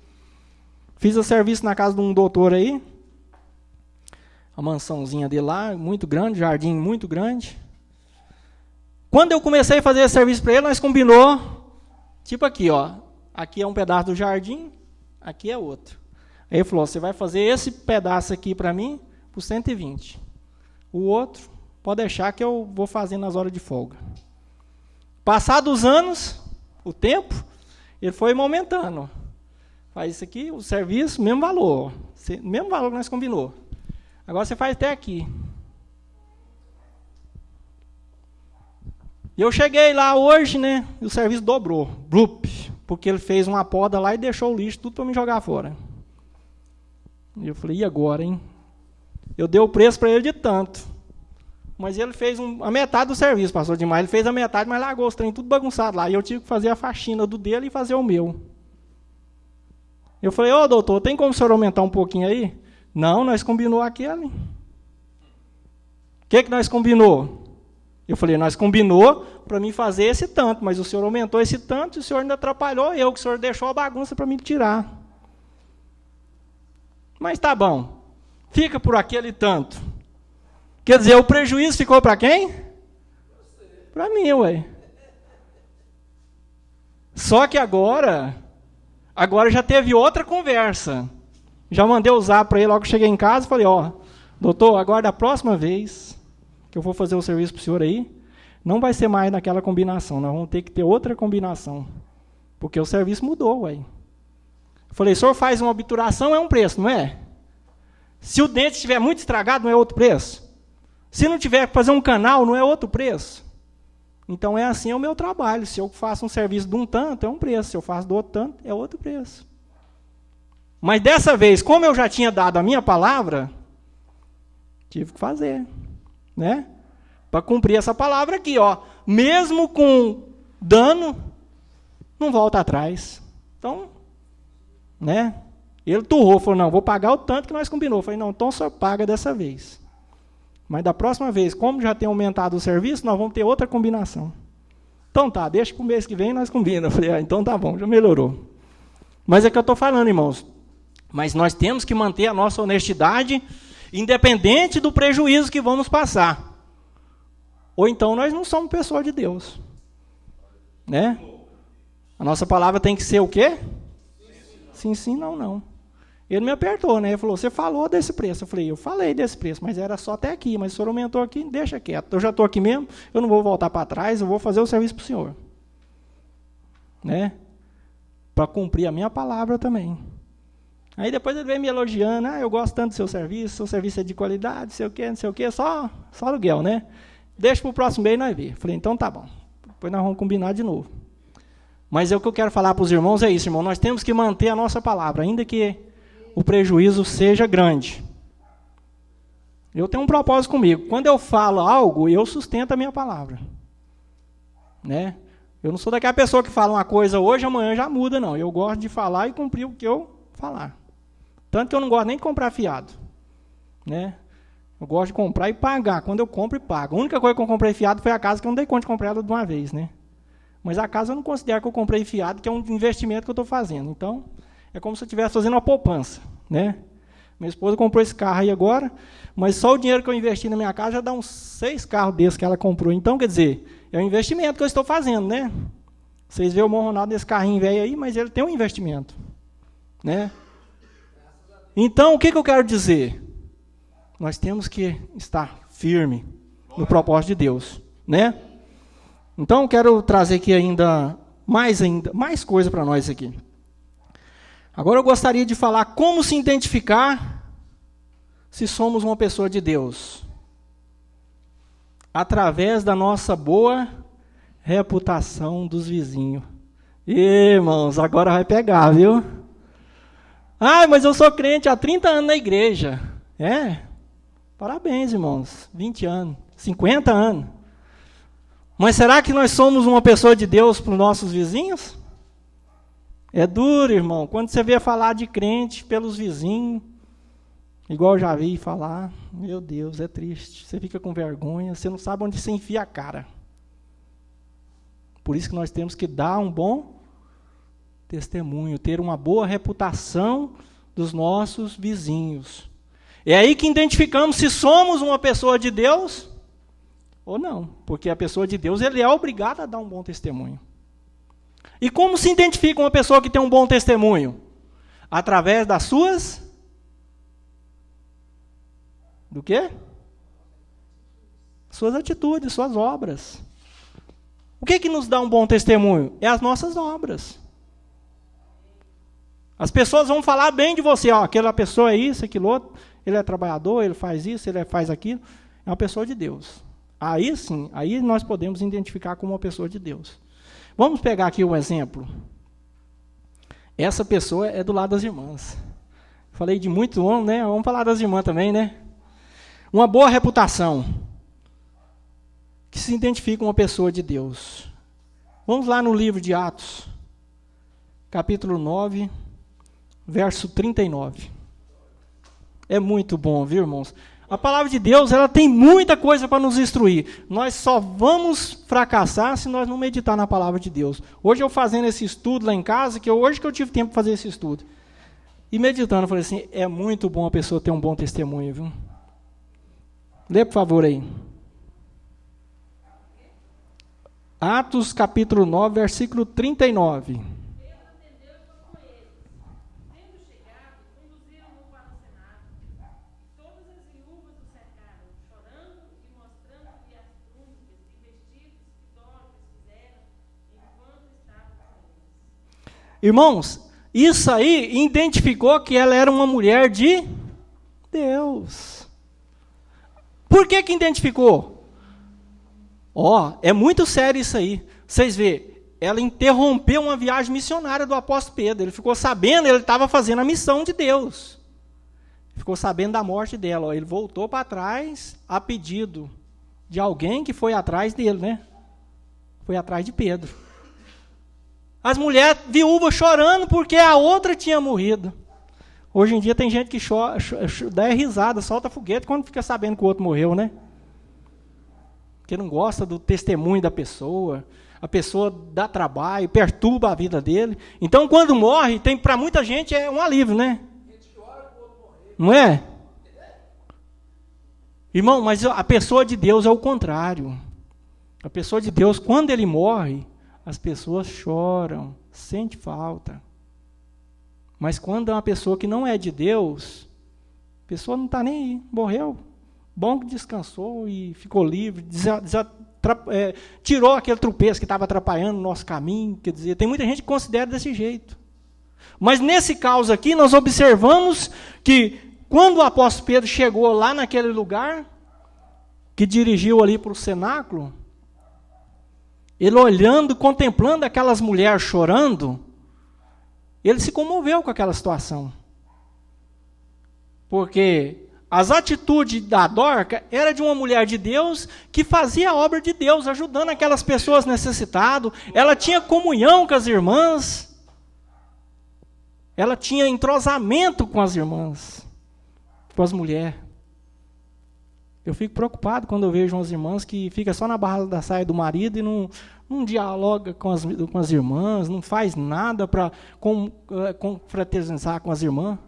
Fiz o serviço na casa de um doutor aí, a mansãozinha dele lá, muito grande, jardim muito grande. Quando eu comecei a fazer esse serviço para ele, nós combinou, tipo aqui, aqui é um pedaço do jardim, aqui é outro. Aí ele falou, você vai fazer esse pedaço aqui para mim por 120. O outro, pode deixar que eu vou fazer nas horas de folga. Passados os anos, o tempo, ele foi aumentando. Faz isso aqui, o serviço, mesmo valor que nós combinou. Agora você faz até aqui. E eu cheguei lá hoje, né, e o serviço dobrou, porque ele fez uma poda lá e deixou o lixo tudo para me jogar fora. E eu falei, e agora, hein? Eu dei o preço para ele de tanto. Mas ele fez a metade do serviço, passou demais. Ele fez a metade, mas largou os trem tudo bagunçado lá. E eu tive que fazer a faxina do dele e fazer o meu. Eu falei, doutor, tem como o senhor aumentar um pouquinho aí? Não, nós combinou aquele. O que nós combinou? Eu falei, nós combinou para mim fazer esse tanto, mas o senhor aumentou esse tanto e o senhor ainda atrapalhou eu, que o senhor deixou a bagunça para me tirar. Mas tá bom, fica por aquele tanto. Quer dizer, o prejuízo ficou para quem? Para mim, ué. Só que agora já teve outra conversa. Já mandei o zap para ele logo que cheguei em casa, falei, ó, doutor, agora da próxima vez que eu for fazer o serviço para o senhor aí, não vai ser mais naquela combinação, nós vamos ter que ter outra combinação, porque o serviço mudou, ué. Eu falei, o senhor faz uma obturação, é um preço, não é? Se o dente estiver muito estragado, não é outro preço? Se não tiver que fazer um canal, não é outro preço? Então, é assim o meu trabalho. Se eu faço um serviço de um tanto, é um preço. Se eu faço do outro tanto, é outro preço. Mas dessa vez, como eu já tinha dado a minha palavra, tive que fazer, né? Para cumprir essa palavra aqui, ó. Mesmo com dano, não volta atrás. Então, né? Ele turrou, falou, não, vou pagar o tanto que nós combinou. Eu falei, não, então só paga dessa vez. Mas da próxima vez, como já tem aumentado o serviço, nós vamos ter outra combinação. Então tá, deixa para o mês que vem nós combinamos. Eu falei, então tá bom, já melhorou. Mas é que eu estou falando, irmãos. Mas nós temos que manter a nossa honestidade, independente do prejuízo que vamos passar. Ou então nós não somos pessoa de Deus. Né? A nossa palavra tem que ser o quê? Sim, sim, não, não. Ele me apertou, né? Ele falou, você falou desse preço. Eu falei, eu falei desse preço, mas era só até aqui. Mas o senhor aumentou aqui, deixa quieto. Eu já estou aqui mesmo, eu não vou voltar para trás, eu vou fazer o serviço para o senhor. Né? Para cumprir a minha palavra também. Aí depois ele veio me elogiando, eu gosto tanto do seu serviço é de qualidade, não sei o quê, só aluguel, né? Deixa para o próximo mês nós ver. Eu falei, então tá bom. Depois nós vamos combinar de novo. Mas o que eu quero falar para os irmãos é isso, irmão. Nós temos que manter a nossa palavra, ainda que o prejuízo seja grande. Eu tenho um propósito comigo. Quando eu falo algo, eu sustento a minha palavra. Né? Eu não sou daquela pessoa que fala uma coisa hoje, amanhã já muda, não. Eu gosto de falar e cumprir o que eu falar. Tanto que eu não gosto nem de comprar fiado. Né? Eu gosto de comprar e pagar. Quando eu compro e pago. A única coisa que eu comprei fiado foi a casa, que eu não dei conta de comprar ela de uma vez. Né? Mas a casa eu não considero que eu comprei fiado, que é um investimento que eu estou fazendo. Então, é como se eu estivesse fazendo uma poupança. Né? Minha esposa comprou esse carro aí agora, mas só o dinheiro que eu investi na minha casa já dá uns 6 carros desses que ela comprou. Então, quer dizer, é um investimento que eu estou fazendo. Né? Vocês veem o irmão Ronaldo nesse carrinho velho aí, mas ele tem um investimento. Né? Então, o que eu quero dizer? Nós temos que estar firme no propósito de Deus. Né? Então, quero trazer aqui ainda mais coisa para nós aqui. Agora eu gostaria de falar como se identificar se somos uma pessoa de Deus. Através da nossa boa reputação dos vizinhos. Irmãos, agora vai pegar, viu? Mas eu sou crente há 30 anos na igreja. Parabéns, irmãos. 20 anos, 50 anos. Mas será que nós somos uma pessoa de Deus para os nossos vizinhos? É duro, irmão. Quando você vê falar de crente pelos vizinhos, igual eu já vi falar, meu Deus, é triste. Você fica com vergonha, você não sabe onde você enfia a cara. Por isso que nós temos que dar um bom testemunho, ter uma boa reputação dos nossos vizinhos. É aí que identificamos se somos uma pessoa de Deus ou não, porque a pessoa de Deus ele é obrigado a dar um bom testemunho. E como se identifica uma pessoa que tem um bom testemunho? Através das suas... Do quê? Suas atitudes, suas obras. O que nos dá um bom testemunho? É as nossas obras. As pessoas vão falar bem de você. Aquela pessoa é isso, aquilo outro. Ele é trabalhador, ele faz isso, ele faz aquilo. É uma pessoa de Deus. Aí sim, aí nós podemos identificar como uma pessoa de Deus. Vamos pegar aqui um exemplo. Essa pessoa é do lado das irmãs. Falei de muito homem, né? Vamos falar das irmãs também, né? Uma boa reputação. Que se identifica com uma pessoa de Deus. Vamos lá no livro de Atos, capítulo 9, verso 39. É muito bom, viu, irmãos? A palavra de Deus, ela tem muita coisa para nos instruir. Nós só vamos fracassar se nós não meditar na palavra de Deus. Hoje eu fazendo esse estudo lá em casa, hoje que eu tive tempo para fazer esse estudo. E meditando, eu falei assim, é muito bom a pessoa ter um bom testemunho, viu? Lê, por favor, aí. Atos, capítulo 9, versículo 39. Pedro atendeu e falou com eles. Tendo chegado, conduziram-no Irmãos, isso aí identificou que ela era uma mulher de Deus. Por que identificou? É muito sério isso aí. Vocês vê, ela interrompeu uma viagem missionária do apóstolo Pedro. Ele ficou sabendo, ele estava fazendo a missão de Deus. Ficou sabendo da morte dela. Ele voltou para trás a pedido de alguém que foi atrás dele, né? Foi atrás de Pedro. As mulheres viúvas chorando porque a outra tinha morrido. Hoje em dia tem gente que chora, dá risada, solta foguete quando fica sabendo que o outro morreu, né? Porque não gosta do testemunho da pessoa. A pessoa dá trabalho, perturba a vida dele. Então, quando morre, para muita gente é um alívio, né? Não é? Irmão, mas a pessoa de Deus é o contrário. A pessoa de Deus, quando ele morre, as pessoas choram, sente falta. Mas quando é uma pessoa que não é de Deus, a pessoa não está nem aí, morreu. Bom que descansou e ficou livre, tirou aquele tropeço que estava atrapalhando o nosso caminho. Quer dizer, tem muita gente que considera desse jeito. Mas nesse caso aqui, nós observamos que quando o apóstolo Pedro chegou lá naquele lugar, que dirigiu ali para o cenáculo, ele olhando, contemplando aquelas mulheres chorando, ele se comoveu com aquela situação. Porque as atitudes da Dorca era de uma mulher de Deus que fazia a obra de Deus, ajudando aquelas pessoas necessitadas. Ela tinha comunhão com as irmãs. Ela tinha entrosamento com as irmãs, com as mulheres. Eu fico preocupado quando eu vejo umas irmãs que ficam só na barra da saia do marido e não dialoga com as irmãs, não faz nada para confraternizar com as irmãs.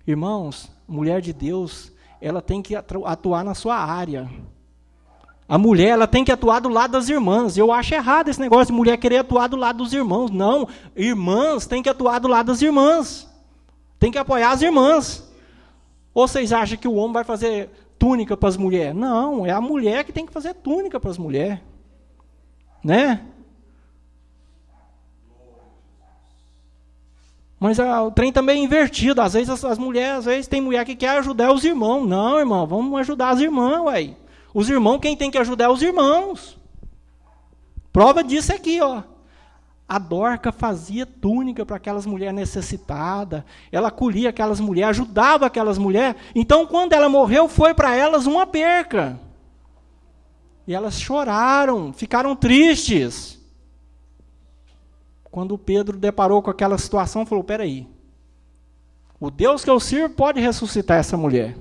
Irmãos, mulher de Deus, ela tem que atuar na sua área. A mulher, ela tem que atuar do lado das irmãs. Eu acho errado esse negócio de mulher querer atuar do lado dos irmãos. Não, irmãs têm que atuar do lado das irmãs. Tem que apoiar as irmãs. Ou vocês acham que o homem vai fazer túnica para as mulheres? Não, é a mulher que tem que fazer túnica para as mulheres. Né? Mas o trem também é invertido. Às vezes as mulheres, às vezes tem mulher que quer ajudar os irmãos. Não, irmão, vamos ajudar as irmãs, ué. Os irmãos, quem tem que ajudar é os irmãos. Prova disso é aqui, ó. A Dorca fazia túnica para aquelas mulheres necessitadas. Ela acolhia aquelas mulheres, ajudava aquelas mulheres. Então, quando ela morreu, foi para elas uma perca. E elas choraram, ficaram tristes. Quando Pedro deparou com aquela situação, falou, peraí, o Deus que eu sirvo pode ressuscitar essa mulher.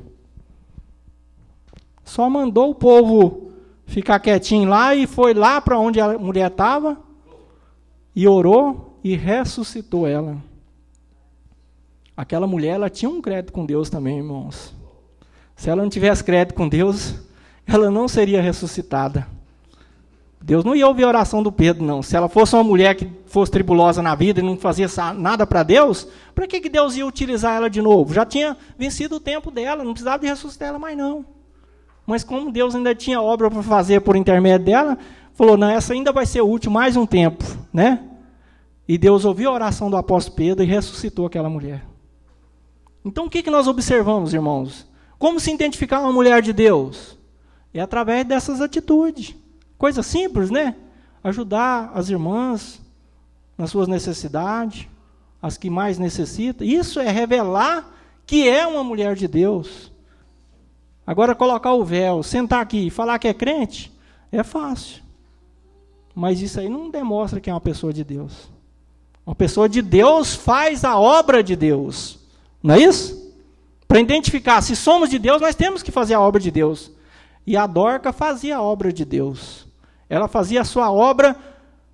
Só mandou o povo ficar quietinho lá e foi lá para onde a mulher estava e orou e ressuscitou ela. Aquela mulher, ela tinha um crédito com Deus também, irmãos. Se ela não tivesse crédito com Deus, ela não seria ressuscitada. Deus não ia ouvir a oração do Pedro, não. Se ela fosse uma mulher que fosse tribulosa na vida e não fazia nada para Deus, para que Deus ia utilizar ela de novo? Já tinha vencido o tempo dela, não precisava de ressuscitar ela mais não. Mas como Deus ainda tinha obra para fazer por intermédio dela, falou, não, essa ainda vai ser útil mais um tempo, né? E Deus ouviu a oração do apóstolo Pedro e ressuscitou aquela mulher. Então o que nós observamos, irmãos? Como se identificar uma mulher de Deus? É através dessas atitudes. Coisa simples, né? Ajudar as irmãs nas suas necessidades, as que mais necessitam. Isso é revelar que é uma mulher de Deus. Agora, colocar o véu, sentar aqui e falar que é crente, é fácil. Mas isso aí não demonstra que é uma pessoa de Deus. Uma pessoa de Deus faz a obra de Deus. Não é isso? Para identificar se somos de Deus, nós temos que fazer a obra de Deus. E a Dorca fazia a obra de Deus. Ela fazia a sua obra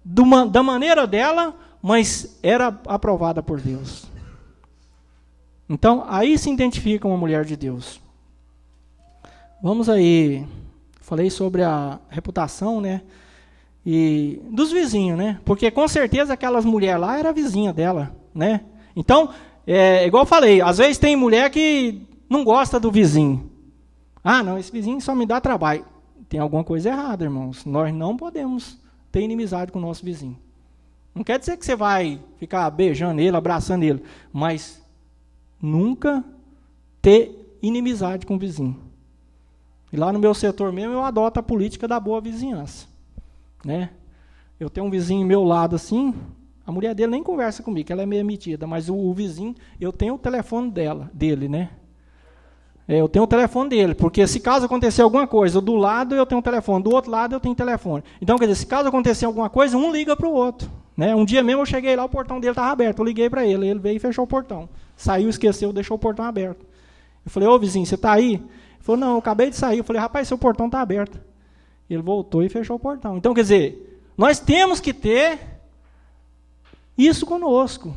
da maneira dela, mas era aprovada por Deus. Então, aí se identifica uma mulher de Deus. Vamos aí, falei sobre a reputação, né? E dos vizinhos, né? Porque com certeza aquelas mulheres lá era vizinha dela, né? Então, igual eu falei, às vezes tem mulher que não gosta do vizinho. Ah, não, esse vizinho só me dá trabalho. Tem alguma coisa errada, irmãos. Nós não podemos ter inimizade com o nosso vizinho. Não quer dizer que você vai ficar beijando ele, abraçando ele, mas nunca ter inimizade com o vizinho. E lá no meu setor mesmo, eu adoto a política da boa vizinhança, né? Eu tenho um vizinho ao meu lado assim, a mulher dele nem conversa comigo, que ela é meio metida, mas o vizinho, eu tenho o telefone dele, né? Eu tenho o telefone dele, porque se caso acontecer alguma coisa, do lado eu tenho um telefone, do outro lado eu tenho telefone. Então, quer dizer, se caso acontecer alguma coisa, um liga para o outro, né? Um dia mesmo eu cheguei lá, o portão dele estava aberto, eu liguei para ele, ele veio e fechou o portão. Saiu, esqueceu, deixou o portão aberto. Eu falei, ô vizinho, você está aí? Ele falou, não, eu acabei de sair. Eu falei, rapaz, seu portão está aberto. Ele voltou e fechou o portão. Então, quer dizer, nós temos que ter isso conosco,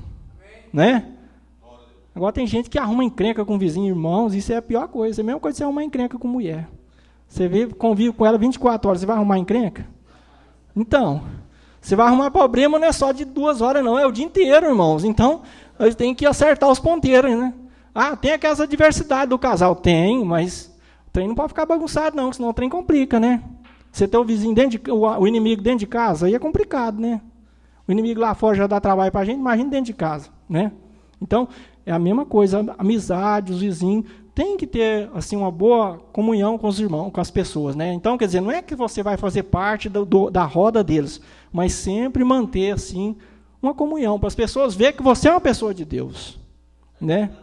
né? Agora tem gente que arruma encrenca com vizinho, irmãos, isso é a pior coisa. É a mesma coisa que você arrumar encrenca com mulher. Você convive com ela 24 horas, você vai arrumar encrenca? Então, você vai arrumar problema não é só de 2 horas, não, é o dia inteiro, irmãos. Então, a gente tem que acertar os ponteiros, né? Ah, tem aquela diversidade do casal? Tem, mas o trem não pode ficar bagunçado, não, senão o trem complica, né? Você ter o vizinho o inimigo dentro de casa, aí é complicado, né? O inimigo lá fora já dá trabalho para a gente, imagina dentro de casa, né? Então, é a mesma coisa, a amizade, os vizinhos, tem que ter assim, uma boa comunhão com os irmãos, com as pessoas, né? Então, quer dizer, não é que você vai fazer parte da roda deles, mas sempre manter assim, uma comunhão, para as pessoas verem que você é uma pessoa de Deus, né?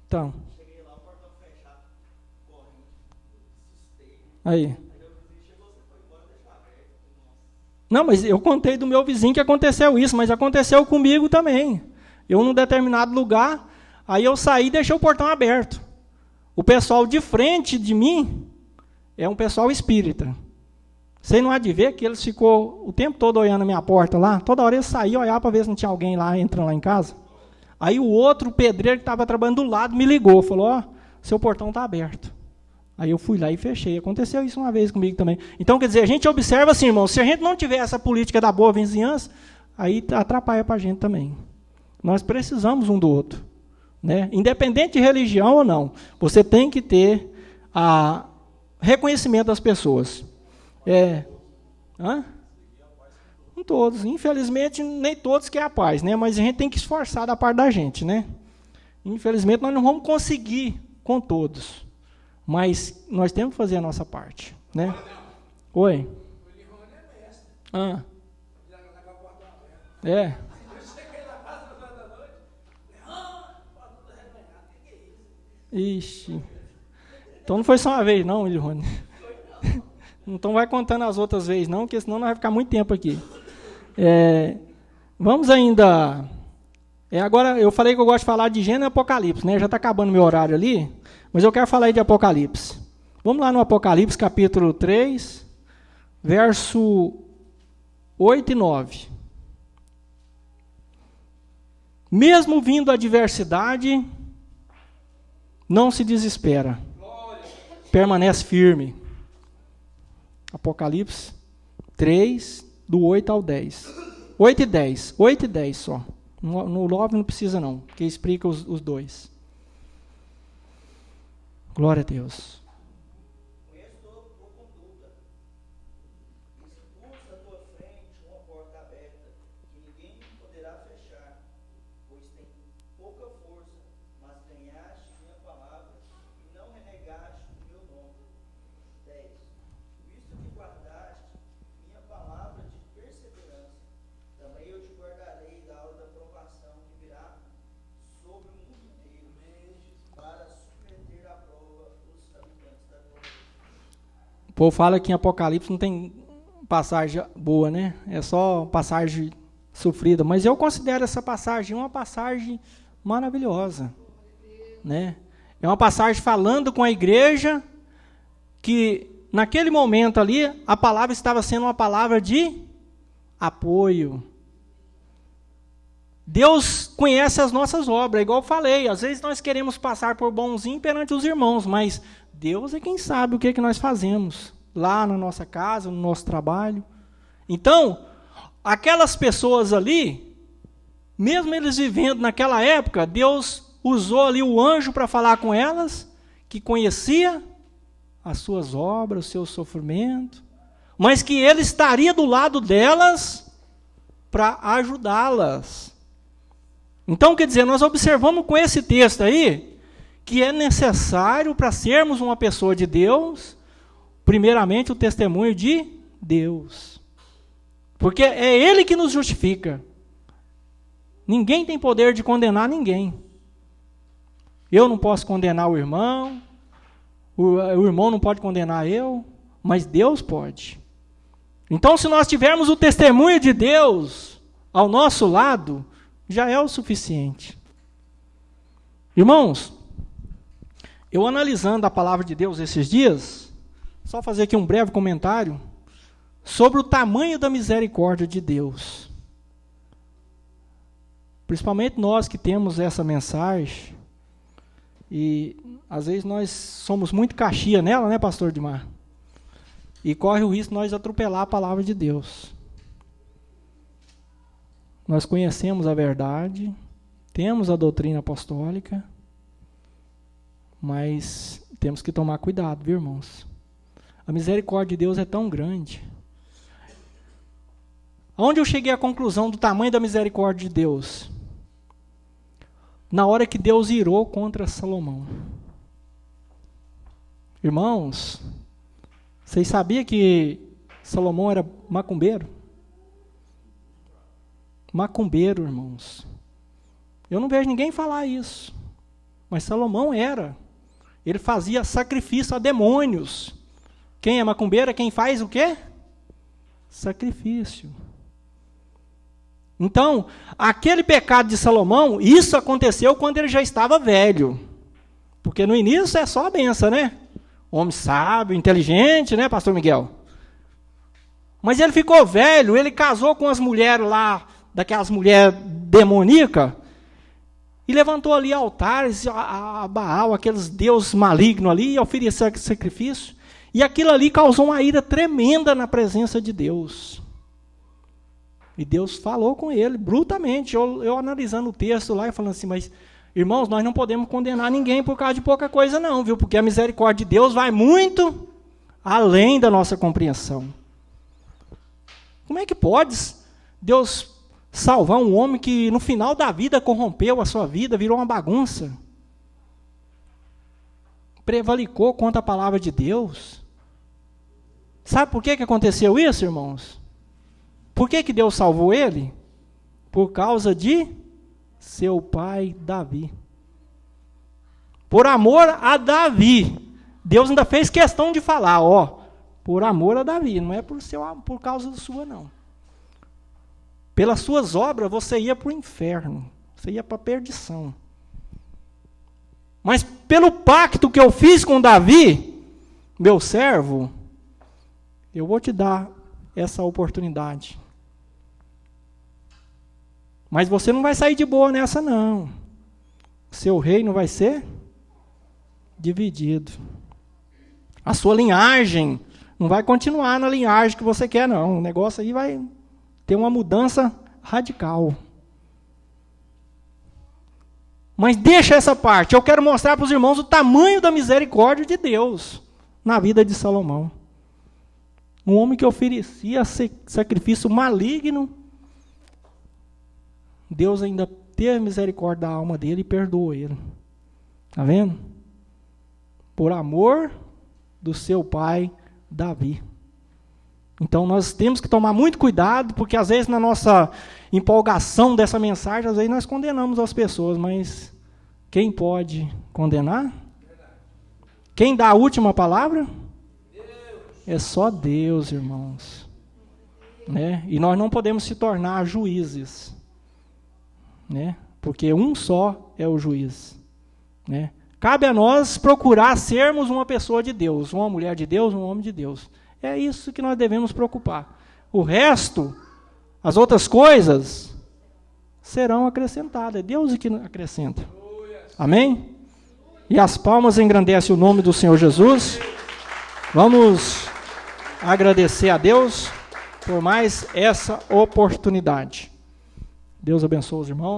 Então. Cheguei lá, o portão fechado, correndo, assustei. Aí. Aí o vizinho chegou, você foi embora, deixou aberto. Não, mas eu contei do meu vizinho que aconteceu isso, mas aconteceu comigo também. Eu, num determinado lugar, aí eu saí e deixei o portão aberto. O pessoal de frente de mim é um pessoal espírita. Você não há de ver que eles ficou o tempo todo olhando a minha porta lá, toda hora eles saíam olhar para ver se não tinha alguém lá entrando lá em casa. Aí o outro pedreiro que estava trabalhando do lado me ligou, falou, ó, seu portão está aberto. Aí eu fui lá e fechei. Aconteceu isso uma vez comigo também. Então, quer dizer, a gente observa assim, irmão, se a gente não tiver essa política da boa vizinhança, aí atrapalha para a gente também. Nós precisamos um do outro, né? Independente de religião ou não, você tem que ter reconhecimento das pessoas. Com todos. Infelizmente, nem todos querem a paz, né? Mas a gente tem que esforçar da parte da gente, né? Infelizmente, nós não vamos conseguir com todos. Mas nós temos que fazer a nossa parte, né? Oi? É. Ixi. Então não foi só uma vez, não, Ilhone. Então vai contando as outras vezes, não, porque senão nós vamos ficar muito tempo aqui. Vamos ainda... agora, eu falei que eu gosto de falar de Gênesis e Apocalipse, né? Já está acabando meu horário ali, mas eu quero falar aí de Apocalipse. Vamos lá no Apocalipse, capítulo 3, verso 8 e 9. Mesmo vindo a adversidade, não se desespera. Permanece firme. Apocalipse 3, do 8 ao 10. 8 e 10. 8 e 10 só. No 9 não precisa não, porque explica os dois. Glória a Deus. Conheço toda a tua conduta. Expulsa à tua frente uma porta aberta, que ninguém poderá fechar, pois tem pouca força, mas ganhaste minha palavra e não renegaste o meu nome. 10. Visto que guardaste minha palavra de perseverança, também eu te guardarei da hora da provação que virá sobre o mundo inteiro, para submeter à prova os habitantes da terra. O povo fala que em Apocalipse não tem passagem boa, né? É só passagem sofrida. Mas eu considero essa passagem uma passagem maravilhosa, né? É uma passagem falando com a igreja que, naquele momento ali, a palavra estava sendo uma palavra de apoio. Deus conhece as nossas obras, igual eu falei. Às vezes nós queremos passar por bonzinho perante os irmãos, mas Deus é quem sabe o que nós fazemos lá na nossa casa, no nosso trabalho. Então, aquelas pessoas ali, mesmo eles vivendo naquela época, Deus usou ali o anjo para falar com elas, que conhecia as suas obras, o seu sofrimento, mas que ele estaria do lado delas para ajudá-las. Então, quer dizer, nós observamos com esse texto aí, que é necessário para sermos uma pessoa de Deus, primeiramente o testemunho de Deus. Porque é Ele que nos justifica. Ninguém tem poder de condenar ninguém. Eu não posso condenar o irmão não pode condenar eu, mas Deus pode. Então, se nós tivermos o testemunho de Deus ao nosso lado, já é o suficiente. Irmãos, eu analisando a palavra de Deus esses dias, só fazer aqui um breve comentário sobre o tamanho da misericórdia de Deus. Principalmente nós que temos essa mensagem, e às vezes nós somos muito caxia nela, né, pastor Dimar? E corre o risco de nós atropelar a palavra de Deus. Nós conhecemos a verdade, temos a doutrina apostólica, mas temos que tomar cuidado, viu, irmãos? A misericórdia de Deus é tão grande. Aonde eu cheguei à conclusão do tamanho da misericórdia de Deus? Na hora que Deus irou contra Salomão. Irmãos, vocês sabiam que Salomão era macumbeiro? Macumbeiro, irmãos. Eu não vejo ninguém falar isso. Mas Salomão era. Ele fazia sacrifício a demônios. Quem é macumbeiro é quem faz o quê? Sacrifício. Então, aquele pecado de Salomão, isso aconteceu quando ele já estava velho. Porque no início é só a benção, né? Homem sábio, inteligente, né, pastor Miguel? Mas ele ficou velho, ele casou com as mulheres lá, daquelas mulheres demoníacas, e levantou ali altares a Baal, aqueles deuses malignos ali, e ofereceu sacrifício. E aquilo ali causou uma ira tremenda na presença de Deus. E Deus falou com ele, brutamente. Eu analisando o texto lá e falando assim, mas, irmãos, nós não podemos condenar ninguém por causa de pouca coisa não, viu? Porque a misericórdia de Deus vai muito além da nossa compreensão. Como é que pode Deus salvar um homem que no final da vida corrompeu a sua vida, virou uma bagunça? Prevalicou contra a palavra de Deus? Sabe por que aconteceu isso, irmãos? Por que Deus salvou ele? Por causa de seu pai Davi. Por amor a Davi. Deus ainda fez questão de falar, por amor a Davi, não é por causa da sua, não. Pelas suas obras você ia para o inferno, você ia para a perdição. Mas pelo pacto que eu fiz com Davi, meu servo, eu vou te dar essa oportunidade. Mas você não vai sair de boa nessa, não. Seu reino vai ser dividido. A sua linhagem não vai continuar na linhagem que você quer, não. O negócio aí vai ter uma mudança radical. Mas deixa essa parte. Eu quero mostrar para os irmãos o tamanho da misericórdia de Deus na vida de Salomão. Um homem que oferecia sacrifício maligno, Deus ainda teve misericórdia da alma dele e perdoou ele. Está vendo? Por amor do seu pai Davi. Então nós temos que tomar muito cuidado, porque às vezes na nossa empolgação dessa mensagem, às vezes nós condenamos as pessoas, mas quem pode condenar? Quem dá a última palavra? É só Deus, irmãos. Né? E nós não podemos se tornar juízes. Né? Porque um só é o juiz. Né? Cabe a nós procurar sermos uma pessoa de Deus, uma mulher de Deus, um homem de Deus. É isso que nós devemos preocupar. O resto, as outras coisas, serão acrescentadas. É Deus que acrescenta. Amém? E as palmas engrandecem o nome do Senhor Jesus. Vamos agradecer a Deus por mais essa oportunidade. Deus abençoe os irmãos.